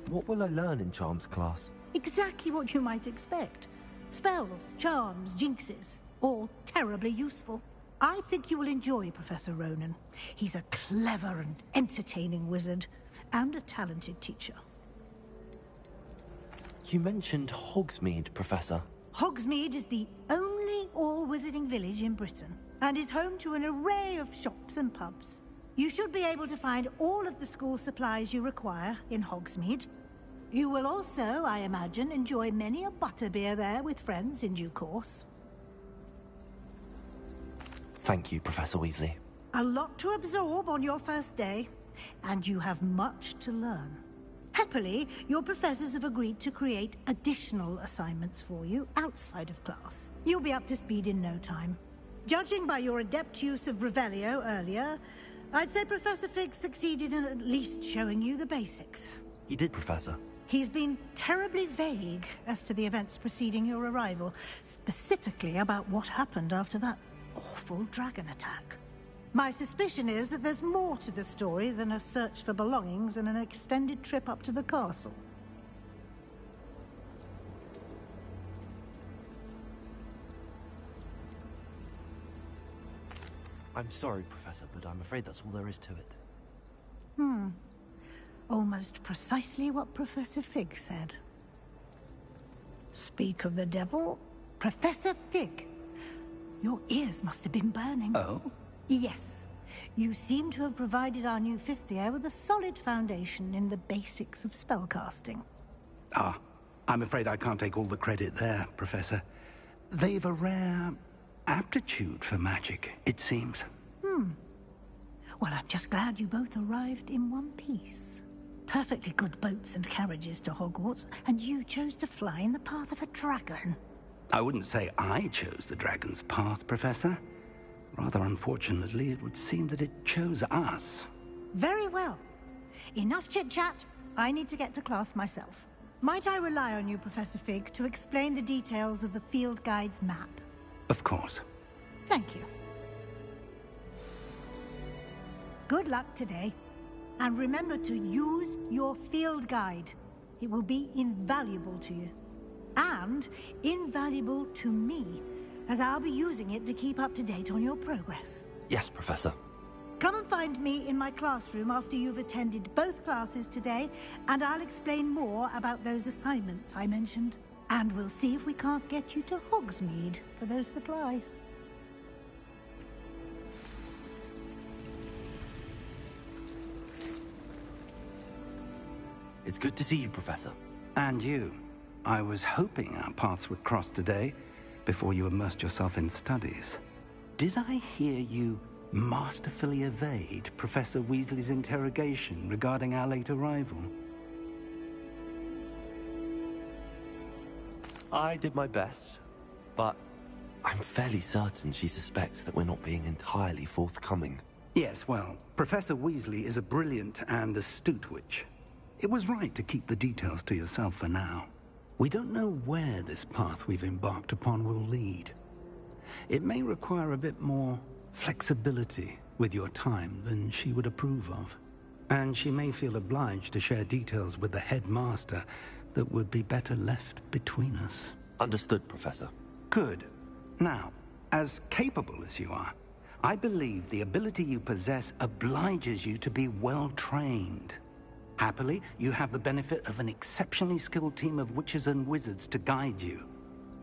What will I learn in Charms class? Exactly what you might expect. Spells, charms, jinxes, all terribly useful. I think you will enjoy Professor Ronan. He's a clever and entertaining wizard, and a talented teacher. You mentioned Hogsmeade, Professor. Hogsmeade is the only all-wizarding village in Britain, and is home to an array of shops and pubs. You should be able to find all of the school supplies you require in Hogsmeade. You will also, I imagine, enjoy many a butterbeer there with friends in due course. Thank you, Professor Weasley. A lot to absorb on your first day, and you have much to learn. Happily, your professors have agreed to create additional assignments for you outside of class. You'll be up to speed in no time. Judging by your adept use of Revelio earlier, I'd say Professor Fig succeeded in at least showing you the basics. He did, Professor. He's been terribly vague as to the events preceding your arrival, specifically about what happened after that awful dragon attack. My suspicion is that there's more to the story than a search for belongings and an extended trip up to the castle. I'm sorry, Professor, but I'm afraid that's all there is to it. Almost precisely what Professor Fig said. Speak of the devil, Professor Fig. Your ears must have been burning. Oh? Yes. You seem to have provided our new fifth year with a solid foundation in the basics of spellcasting. Ah, I'm afraid I can't take all the credit there, Professor. They've a rare aptitude for magic, it seems. Well, I'm just glad you both arrived in one piece. Perfectly good boats and carriages to Hogwarts, and you chose to fly in the path of a dragon. I wouldn't say I chose the dragon's path, Professor. Rather unfortunately, it would seem that it chose us. Very well. Enough chit-chat. I need to get to class myself. Might I rely on you, Professor Fig, to explain the details of the field guide's map? Of course. Thank you. Good luck today. And remember to use your field guide. It will be invaluable to you. And invaluable to me, as I'll be using it to keep up to date on your progress. Yes, Professor. Come and find me in my classroom after you've attended both classes today, and I'll explain more about those assignments I mentioned. And we'll see if we can't get you to Hogsmeade for those supplies. It's good to see you, Professor. And you. I was hoping our paths would cross today, before you immersed yourself in studies. Did I hear you masterfully evade Professor Weasley's interrogation regarding our late arrival? I did my best, but I'm fairly certain she suspects that we're not being entirely forthcoming. Yes, well, Professor Weasley is a brilliant and astute witch. It was right to keep the details to yourself for now. We don't know where this path we've embarked upon will lead. It may require a bit more flexibility with your time than she would approve of. And she may feel obliged to share details with the headmaster that would be better left between us. Understood, Professor. Good. Now, as capable as you are, I believe the ability you possess obliges you to be well trained. Happily, you have the benefit of an exceptionally skilled team of witches and wizards to guide you.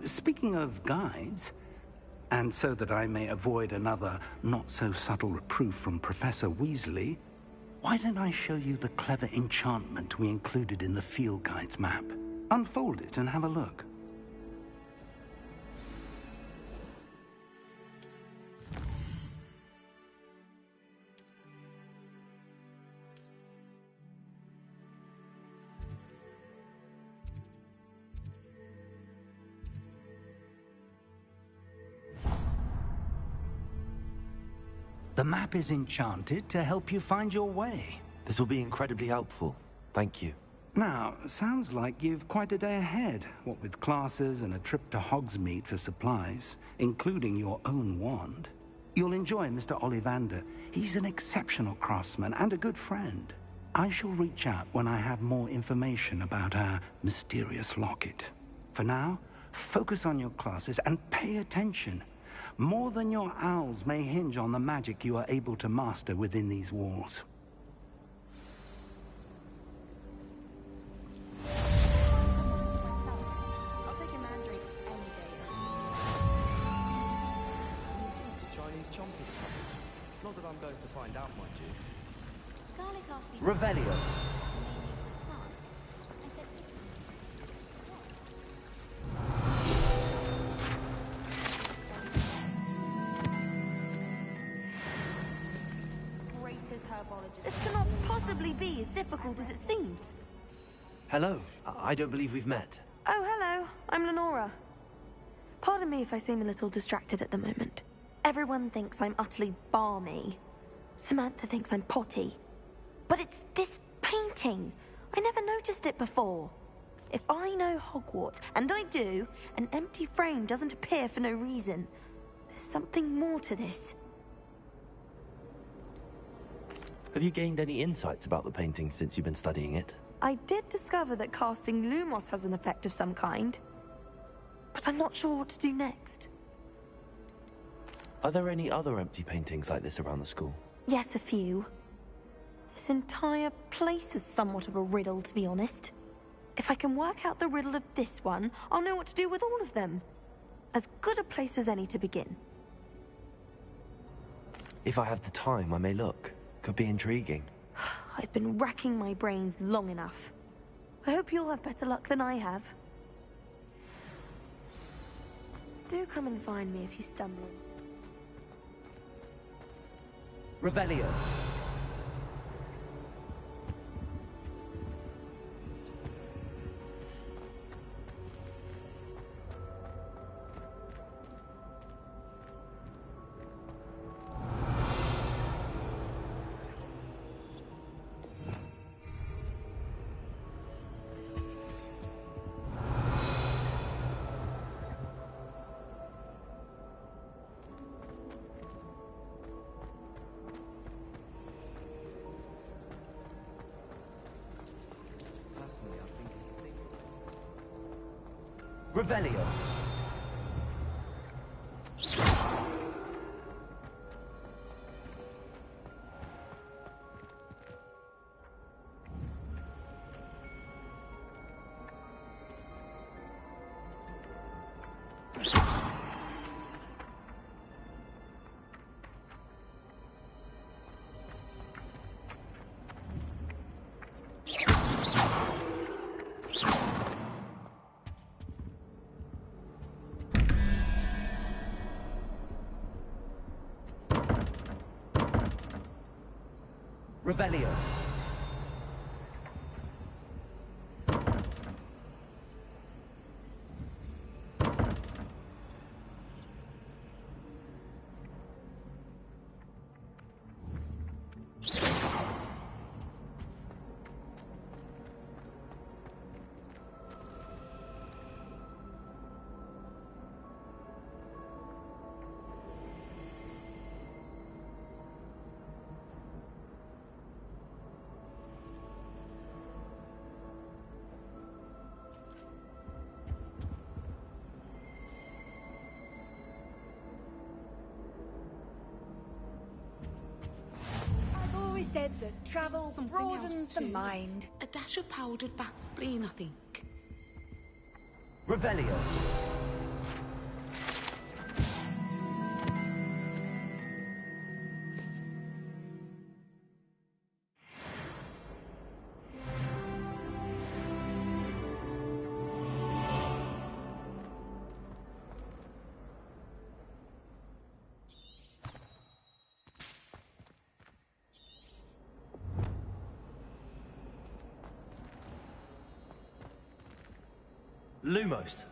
Speaking of guides, and so that I may avoid another not-so-subtle reproof from Professor Weasley, why don't I show you the clever enchantment we included in the field guide's map? Unfold it and have a look. The map is enchanted to help you find your way. This will be incredibly helpful. Thank you. Now, sounds like you've quite a day ahead, what with classes and a trip to Hogsmeade for supplies, including your own wand. You'll enjoy Mr. Ollivander. He's an exceptional craftsman and a good friend. I shall reach out when I have more information about our mysterious locket. For now, focus on your classes and pay attention. More than your owls may hinge on the magic you are able to master within these walls. I'll take a mandrake any day. Chinese chompy. Not that I'm going to find out, mind you. Revelio. This cannot possibly be as difficult as it seems. Hello. I don't believe we've met. Oh, hello. I'm Lenora. Pardon me if I seem a little distracted at the moment. Everyone thinks I'm utterly balmy. Samantha thinks I'm potty. But it's this painting. I never noticed it before. If I know Hogwarts, and I do, an empty frame doesn't appear for no reason. There's something more to this. Have you gained any insights about the painting since you've been studying it? I did discover that casting Lumos has an effect of some kind. But I'm not sure what to do next. Are there any other empty paintings like this around the school? Yes, a few. This entire place is somewhat of a riddle, to be honest. If I can work out the riddle of this one, I'll know what to do with all of them. As good a place as any to begin. If I have the time, I may look. Could be intriguing. I've been racking my brains long enough. I hope you'll have better luck than I have. Do come and find me if you stumble. Revelio. Personally, I think Revelio. Revelio. I've always said that travel Something broadens else the too. mind. A dash of powdered bat spleen, I think. Revelio. Lumos.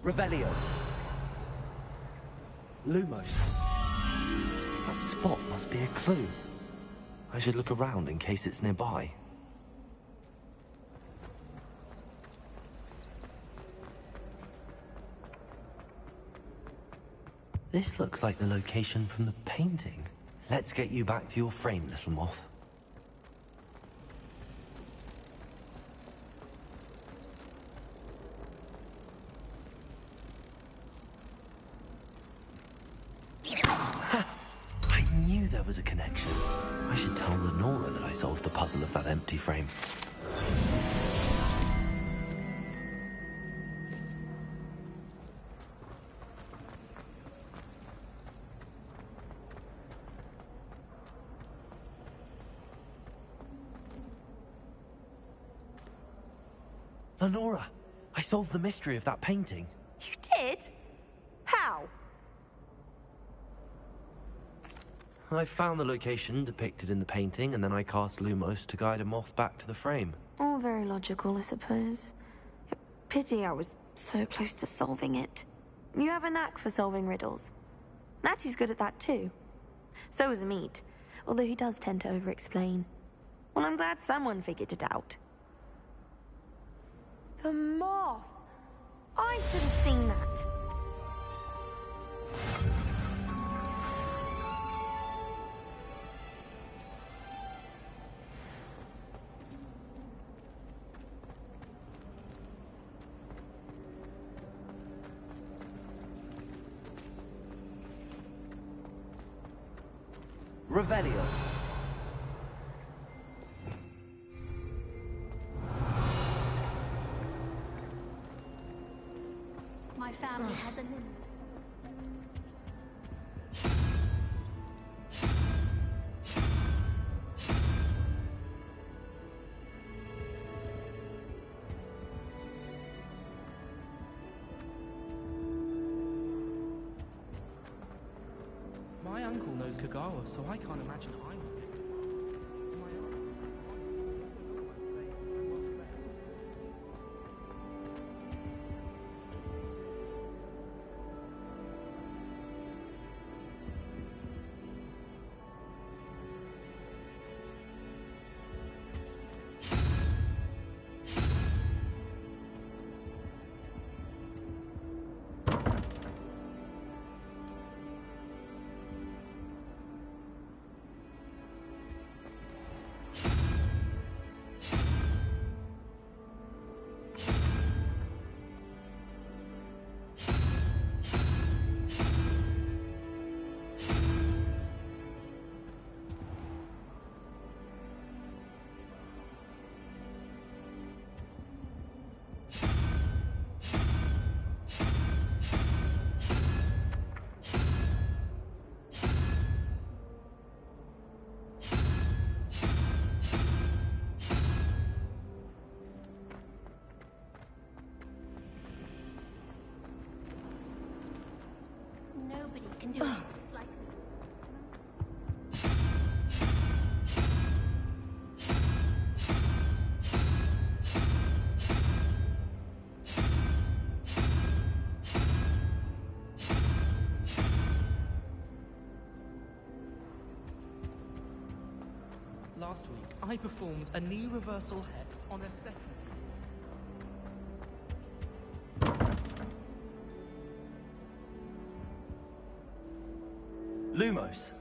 Revelio. Lumos. That spot must be a clue. I should look around in case it's nearby. This looks like the location from the painting. Let's get you back to your frame, little moth. as a connection. I should tell Lenora that I solved the puzzle of that empty frame. Lenora, I solved the mystery of that painting. You did? How? I found the location depicted in the painting, and then I cast Lumos to guide a moth back to the frame. All very logical, I suppose. Pity I was so close to solving it. You have a knack for solving riddles. Natty's good at that too. So is Amit, although he does tend to over-explain. Well, I'm glad someone figured it out. The moth! I should have seen that. Revelio. My family has a limit. My uncle knows Kagawa, so I can't imagine I would get Nobody can do it just like me. Last week, I performed a knee reversal hex on a second. Lumos.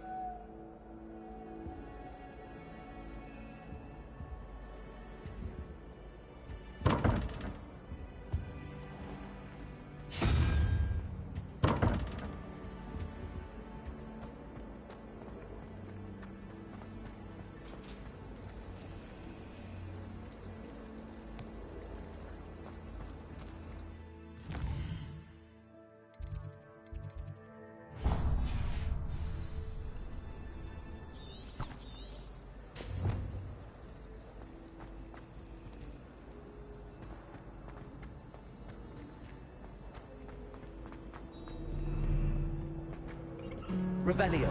Revelio.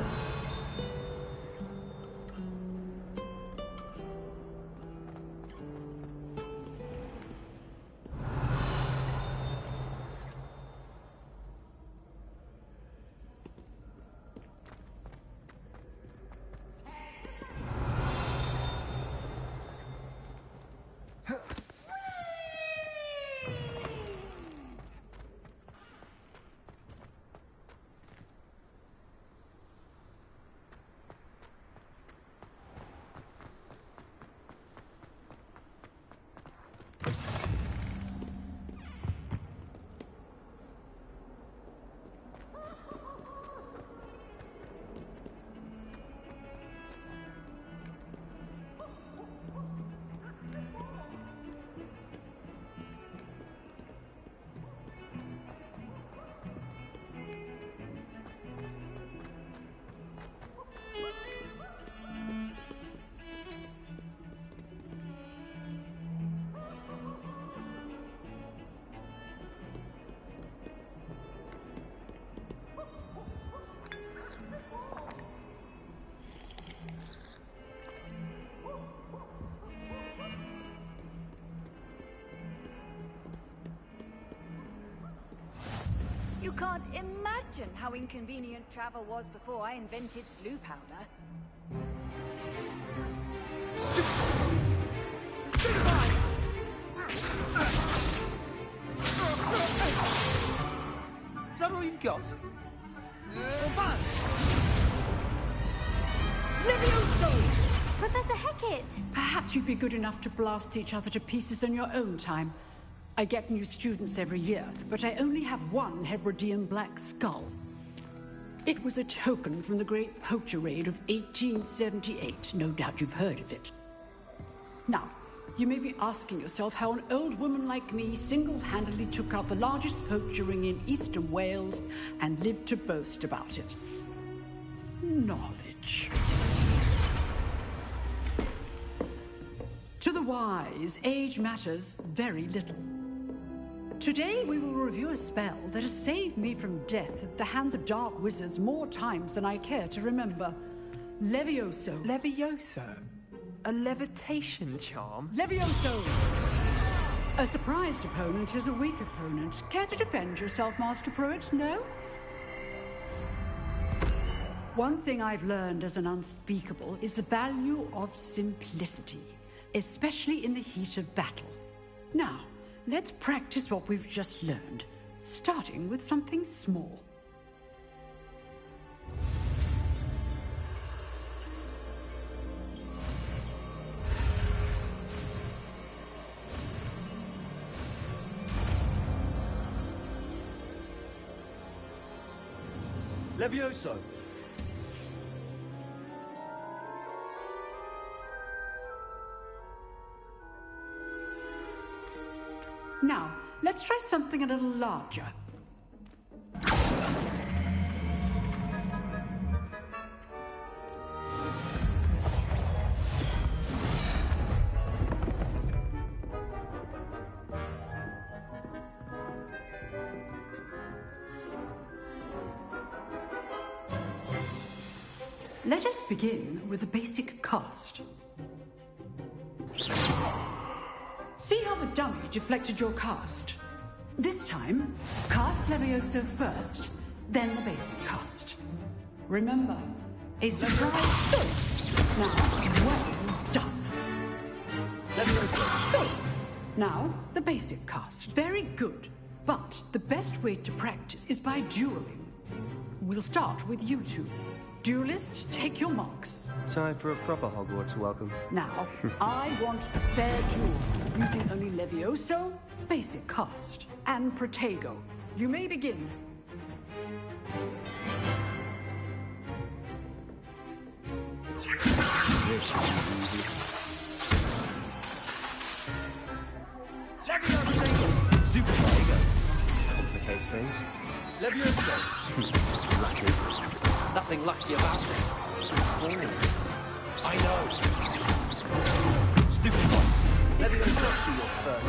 You can't imagine how inconvenient travel was before I invented flu powder. Is that all you've got? Levioso! Professor Hecat! Perhaps you'd be good enough to blast each other to pieces in your own time. I get new students every year, but I only have one Hebridean black skull. It was a token from the Great Poacher Raid of 1878. No doubt you've heard of it. Now, you may be asking yourself how an old woman like me single-handedly took out the largest poacher ring in eastern Wales and lived to boast about it. Knowledge. To the wise, age matters very little. Today we will review a spell that has saved me from death at the hands of dark wizards more times than I care to remember. Levioso. Levioso? A levitation charm? Levioso! A surprised opponent is a weak opponent. Care to defend yourself, Master Pruitt? No? One thing I've learned as an unspeakable is the value of simplicity, especially in the heat of battle. Now, let's practice what we've just learned, starting with something small. Levioso! Now, let's try something a little larger. Let us begin with a basic cast. See how the dummy deflected your cast? This time, cast Levioso first, then the basic cast. Remember, a surprise. Good. Now, well done. Levioso. Good. Now, the basic cast. Very good. But the best way to practice is by dueling. We'll start with you two. Duelists, take your marks. Time for a proper Hogwarts welcome. Now, I want a fair duel, using only Levioso, basic cast, and Protego. You may begin. This should be easy. Levioso! Stupid Protego! Complicates things. Levioso! Lucky. Nothing lucky about it. I know. Stupid one. Levioso, be your first.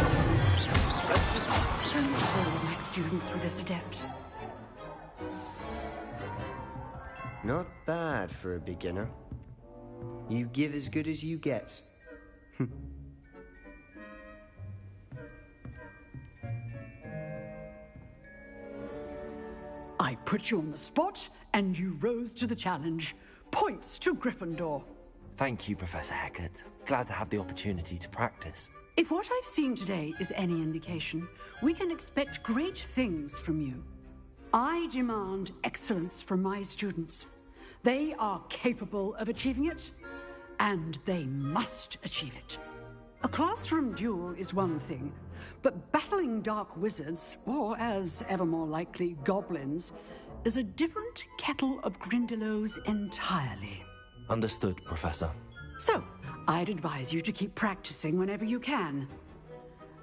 Let's just... Don't follow my students with this adept. Not bad for a beginner. You give as good as you get. I put you on the spot, and you rose to the challenge. Points to Gryffindor. Thank you, Professor Hecat. Glad to have the opportunity to practice. If what I've seen today is any indication, we can expect great things from you. I demand excellence from my students. They are capable of achieving it, and they must achieve it. A classroom duel is one thing, but battling dark wizards, or as ever more likely, goblins, is a different kettle of Grindylows entirely. Understood, Professor. So, I'd advise you to keep practicing whenever you can.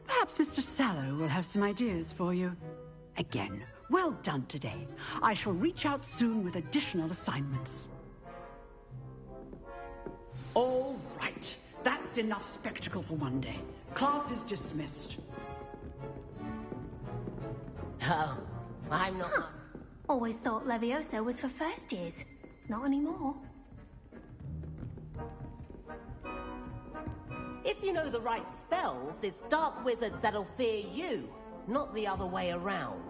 Perhaps Mr. Sallow will have some ideas for you. Again, well done today. I shall reach out soon with additional assignments. All right. That's enough spectacle for one day. Class is dismissed. Oh, I'm not... Huh. Always thought Levioso was for first years. Not anymore. If you know the right spells, it's dark wizards that'll fear you, not the other way around.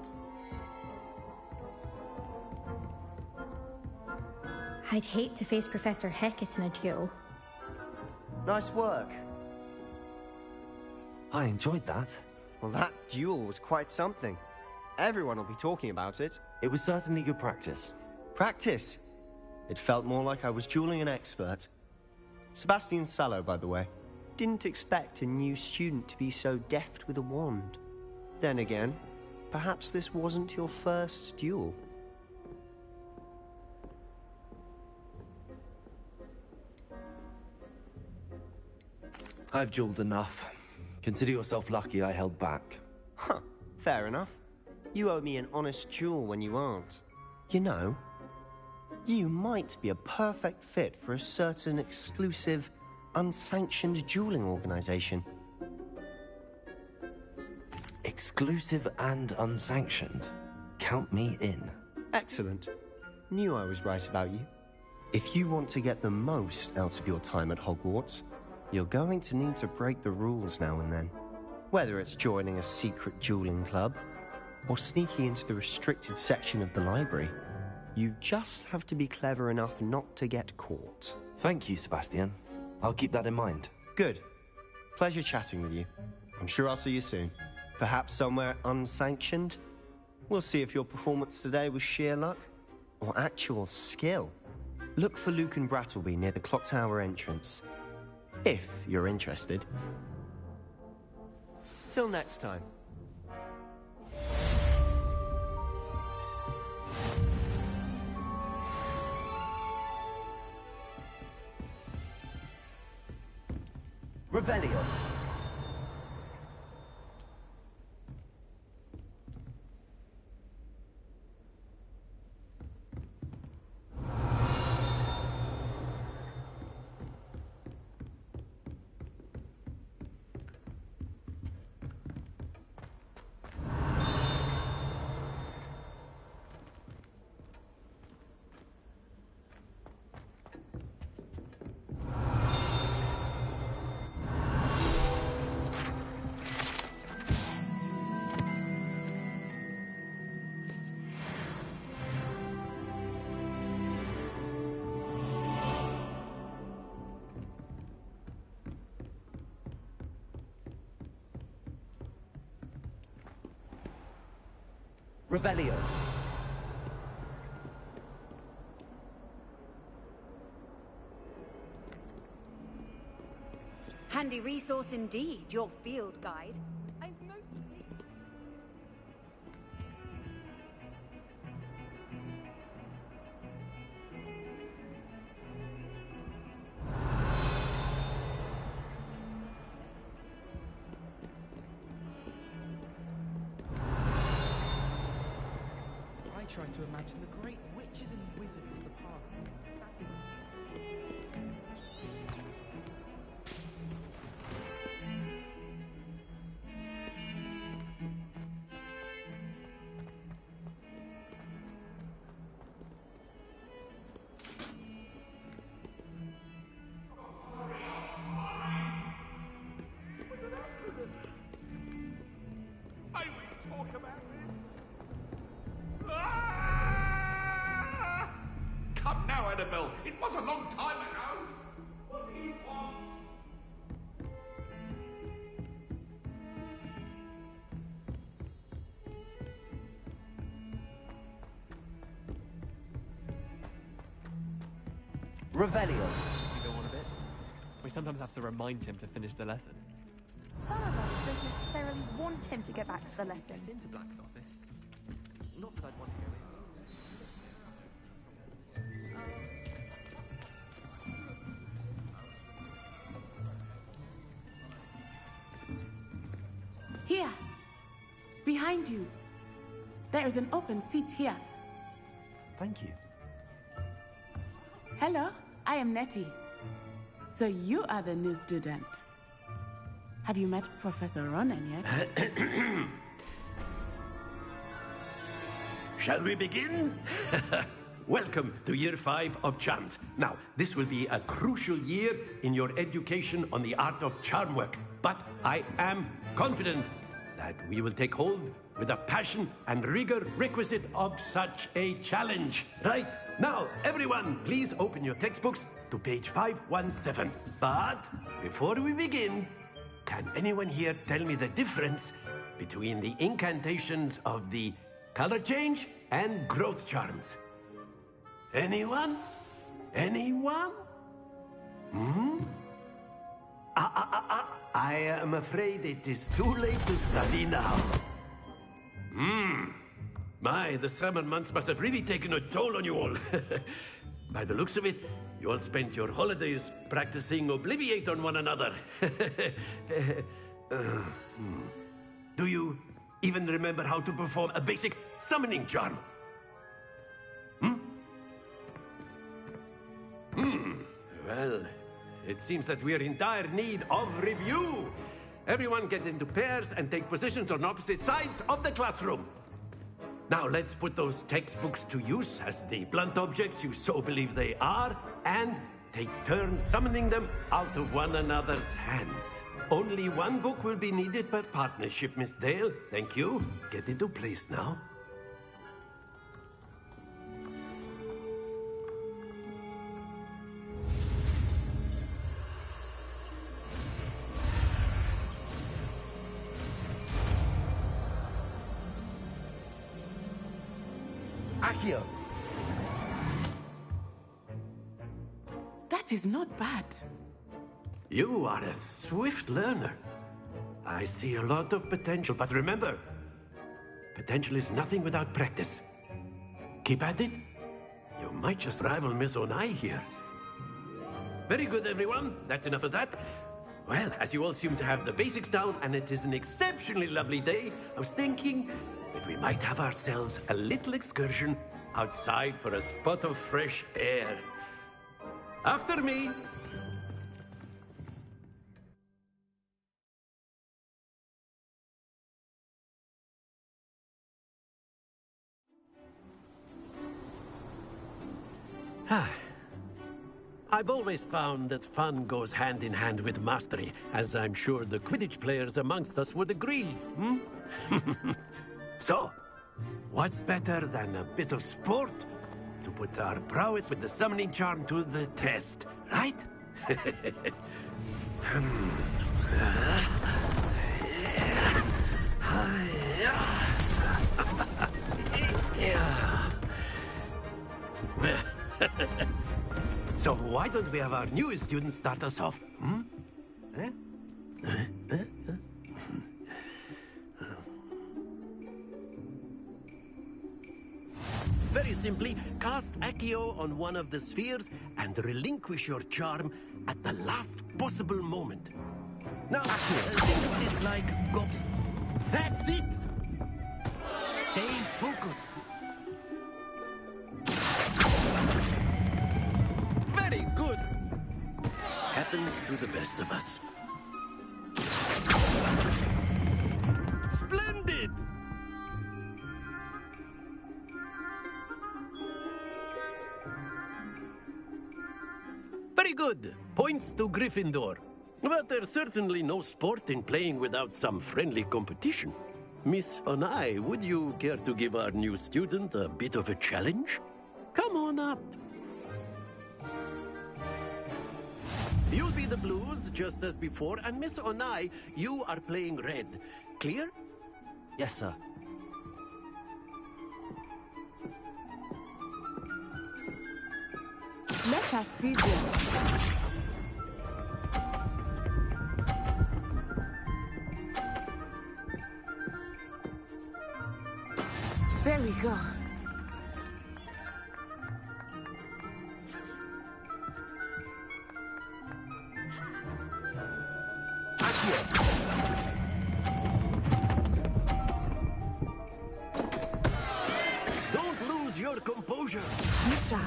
I'd hate to face Professor Hecat in a duel. Nice work. I enjoyed that. Well, that duel was quite something. Everyone will be talking about it. It was certainly good practice. Practice? It felt more like I was dueling an expert. Sebastian Sallow, by the way. Didn't expect a new student to be so deft with a wand. Then again, perhaps this wasn't your first duel. I've dueled enough. Consider yourself lucky I held back. Huh, fair enough. You owe me an honest duel when you aren't. You know, you might be a perfect fit for a certain exclusive, unsanctioned dueling organization. Exclusive and unsanctioned. Count me in. Excellent. Knew I was right about you. If you want to get the most out of your time at Hogwarts, you're going to need to break the rules now and then. Whether it's joining a secret dueling club, or sneaking into the restricted section of the library, you just have to be clever enough not to get caught. Thank you, Sebastian. I'll keep that in mind. Good. Pleasure chatting with you. I'm sure I'll see you soon. Perhaps somewhere unsanctioned? We'll see if your performance today was sheer luck or actual skill. Look for Luke and Brattleby near the clock tower entrance. If you're interested. Till next time. Revelio. Revelio. Handy resource indeed, your field guide. I'm most pleased. I try to imagine the great witches and wizards of the past. I will talk about this. Come now, Annabelle. It was a long time ago. What do you want? Revelio. You go on a bit. We sometimes have to remind him to finish the lesson. Some of us don't necessarily want him to get back to the lesson. Get into Black's office. Not that I'd want to go in. Here. Behind you. There is an open seat here. Thank you. Hello, I am Nettie. So you are the new student. Have you met Professor Ronan yet? Shall we begin? Welcome to Year 5 of Charms. Now, this will be a crucial year in your education on the art of charm work. But I am confident that we will take hold with the passion and rigor requisite of such a challenge. Right, now, everyone, please open your textbooks to page 517. But before we begin, can anyone here tell me the difference between the incantations of the color change and growth charms? Anyone? Anyone? I am afraid it is too late to study now. My, the summer months must have really taken a toll on you all. By the looks of it, you all spent your holidays practicing Obliviate on one another. Do you even remember how to perform a basic summoning charm? Well, it seems that we are in dire need of review. Everyone get into pairs and take positions on opposite sides of the classroom. Now let's put those textbooks to use as the blunt objects you so believe they are, and take turns summoning them out of one another's hands. Only one book will be needed per partnership, Miss Dale. Thank you. Get into place now. Accio! That is not bad. You are a swift learner. I see a lot of potential, but remember, potential is nothing without practice. Keep at it. You might just rival Miss Onai here. Very good, everyone. That's enough of that. Well, as you all seem to have the basics down, and it is an exceptionally lovely day, I was thinking that we might have ourselves a little excursion outside for a spot of fresh air. After me. I've always found that fun goes hand in hand with mastery, as I'm sure the Quidditch players amongst us would agree. So, what better than a bit of sport to put our prowess with the summoning charm to the test, right? So why don't we have our newest students start us off? Very simply, cast Accio on one of the spheres and relinquish your charm at the last possible moment. Now, think of this like gobs. That's it! Stay focused. Very good. Happens to the best of us. Splendid! Very good. Points to Gryffindor. But there's certainly no sport in playing without some friendly competition. Miss Onai, would you care to give our new student a bit of a challenge? Come on up. You'll be the blues, just as before, and Miss Onai, you are playing red. Clear? Yes, sir. Let us see this. There we go. Don't lose your composure. Misha.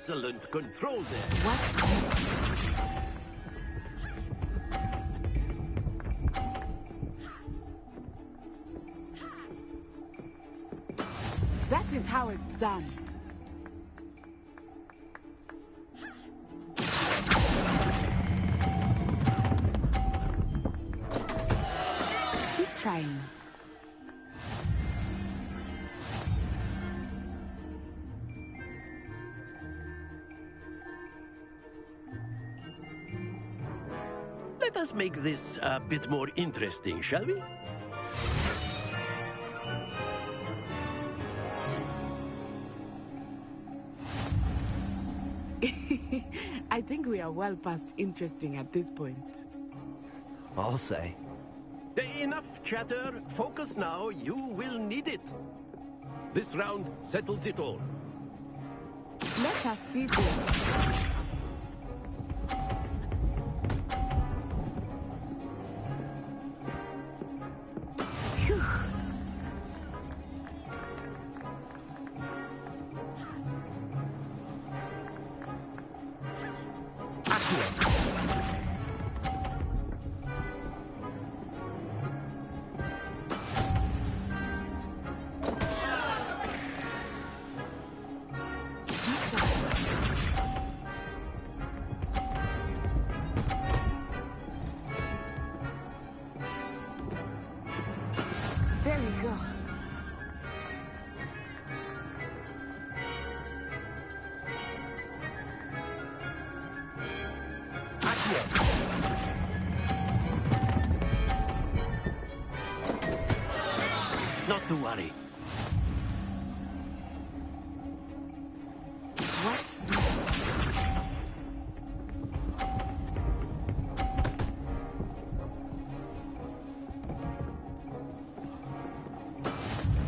Excellent control there. That is how it's done. Keep trying. Let us make this a bit more interesting, shall we? I think we are well past interesting at this point. I'll say. Enough chatter. Focus now. You will need it. This round settles it all. Let us see this. Phew. There we go. Not to worry. What's this?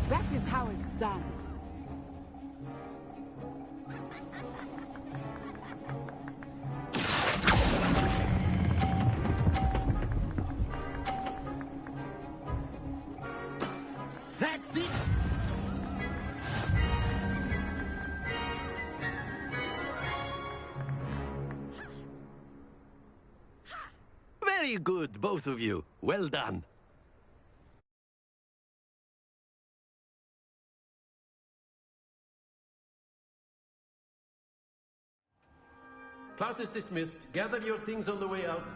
That is how it's done. That's it! Very good, both of you. Well done. Class is dismissed. Gather your things on the way out.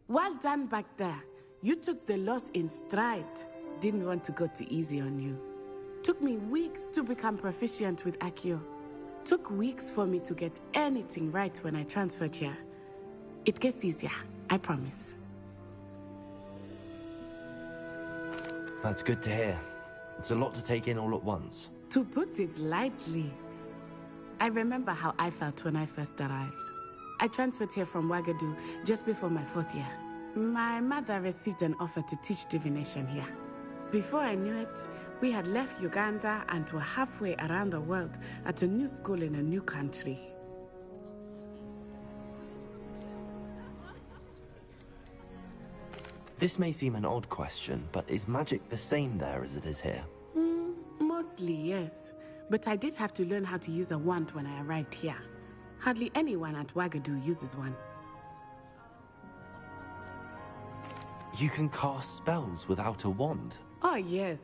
Well done back there. You took the loss in stride. Didn't want to go too easy on you. Took me weeks to become proficient with Accio. Took weeks for me to get anything right when I transferred here. It gets easier, I promise. That's good to hear. It's a lot to take in all at once. To put it lightly, I remember how I felt when I first arrived. I transferred here from Wagadu just before my 4th year. My mother received an offer to teach divination here. Before I knew it, we had left Uganda and were halfway around the world at a new school in a new country. This may seem an odd question, but is magic the same there as it is here? Mostly, yes. But I did have to learn how to use a wand when I arrived here. Hardly anyone at Wagadu uses one. You can cast spells without a wand? Oh, yes.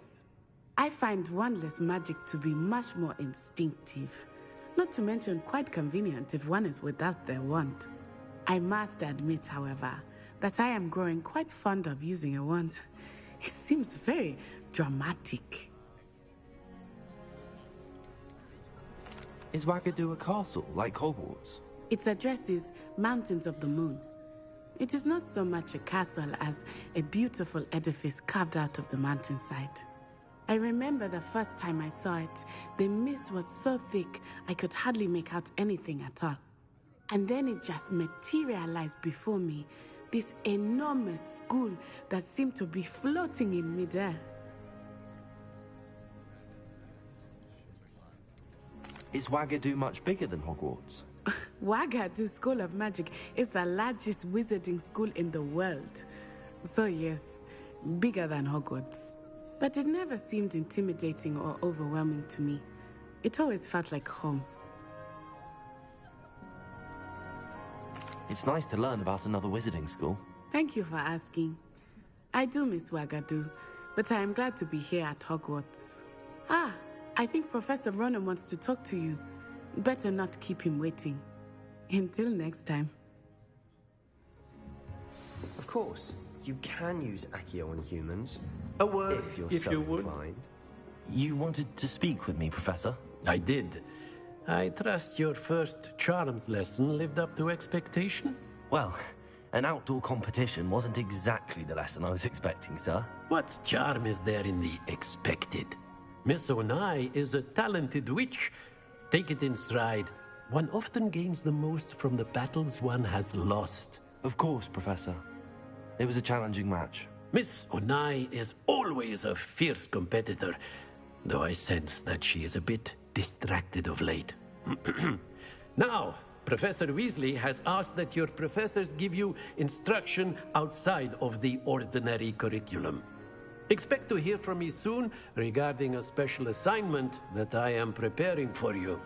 I find wandless magic to be much more instinctive. Not to mention quite convenient if one is without their wand. I must admit, however, that I am growing quite fond of using a wand. It seems very dramatic. Is Wagadu a castle, like Hogwarts? Its address is Mountains of the Moon. It is not so much a castle as a beautiful edifice carved out of the mountainside. I remember the first time I saw it, the mist was so thick I could hardly make out anything at all. And then it just materialized before me, this enormous school that seemed to be floating in midair. Is Wagadu much bigger than Hogwarts? Wagadu School of Magic is the largest wizarding school in the world. So yes, bigger than Hogwarts. But it never seemed intimidating or overwhelming to me. It always felt like home. It's nice to learn about another wizarding school. Thank you for asking. I do miss Wagadu, but I am glad to be here at Hogwarts. Ah, I think Professor Ronan wants to talk to you. Better not keep him waiting. Until next time. Of course, you can use Accio on humans. A word, if you're so inclined. You wanted to speak with me, Professor? I did. I trust your first charms lesson lived up to expectation? Well, an outdoor competition wasn't exactly the lesson I was expecting, sir. What charm is there in the expected? Miss Onai is a talented witch. Take it in stride. One often gains the most from the battles one has lost. Of course, Professor. It was a challenging match. Miss Onai is always a fierce competitor, though I sense that she is a bit distracted of late. Now, Professor Weasley has asked that your professors give you instruction outside of the ordinary curriculum. Expect to hear from me soon regarding a special assignment that I am preparing for you.